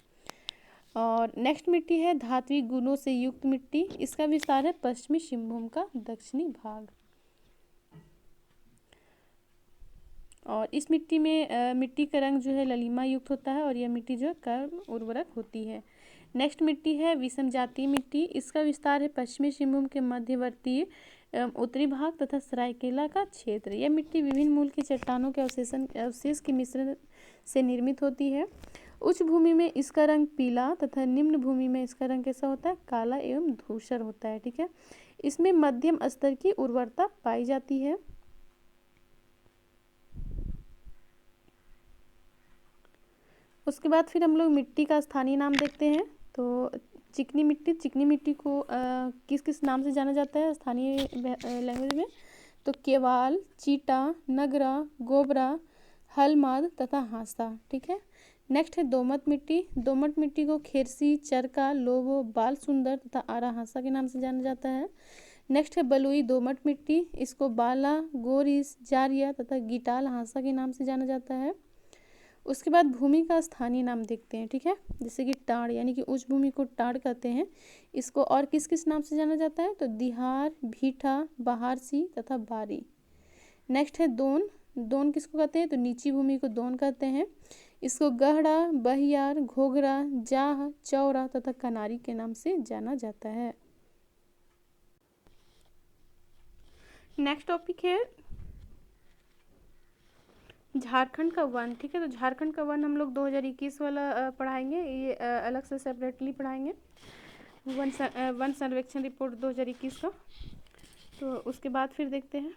और नेक्स्ट मिट्टी है धात्विक गुणों से युक्त मिट्टी। इसका विस्तार है पश्चिमी सिंहभूम का दक्षिणी भाग। और इस मिट्टी में मिट्टी का रंग जो है ललिमा युक्त होता है और यह मिट्टी जो है कम उर्वरक होती है। नेक्स्ट मिट्टी है विषम जातीय मिट्टी। इसका विस्तार है पश्चिमी सिंहभूम के मध्यवर्ती उत्तरी भाग तथा सरायकेला का क्षेत्र। यह मिट्टी विभिन्न मूल की चट्टानों के अवशेष के मिश्रण से निर्मित होती है। उच्च भूमि में इसका रंग पीला तथा निम्न भूमि में इसका रंग कैसा होता है, काला एवं धूसर होता है। ठीक है, इसमें मध्यम स्तर की उर्वरता पाई जाती है। उसके बाद फिर हम लोग मिट्टी का स्थानीय नाम देखते हैं। तो चिकनी मिट्टी को किस किस नाम से जाना जाता है स्थानीय लैंग्वेज में, तो केवाल, चीटा, नगरा, गोबरा, हलमाद तथा हांसा। ठीक है, नेक्स्ट है दोमट मिट्टी को खेरसी, चरका, लोबो, बाल सुंदर तथा आरा हांसा के नाम से जाना जाता है। नेक्स्ट है बलुई दोमट मिट्टी। इसको बाला, गोरिस, जारिया तथा गिटाल हांसा के नाम से जाना जाता है। उसके बाद भूमि का स्थानीय नाम देखते हैं। ठीक है, जैसे कि टाड़, यानी कि उच्च भूमि को टाड़ कहते हैं। इसको और किस किस नाम से जाना जाता है, तो दिहार, भीठा, बहारसी तथा बारी। नेक्स्ट है दोन किसको कहते हैं, तो नीची भूमि को दोन कहते हैं। इसको गहरा, बहियार, घोघरा, जाह, चौरा तथा कनारी के नाम से जाना जाता है। नेक्स्ट टॉपिक है झारखंड का वन। ठीक है, तो झारखंड का वन हम लोग 2021 वाला पढ़ाएंगे, ये अलग से सेपरेटली पढ़ाएंगे, वन सर्वेक्षण रिपोर्ट 2021 का। तो उसके बाद फिर देखते हैं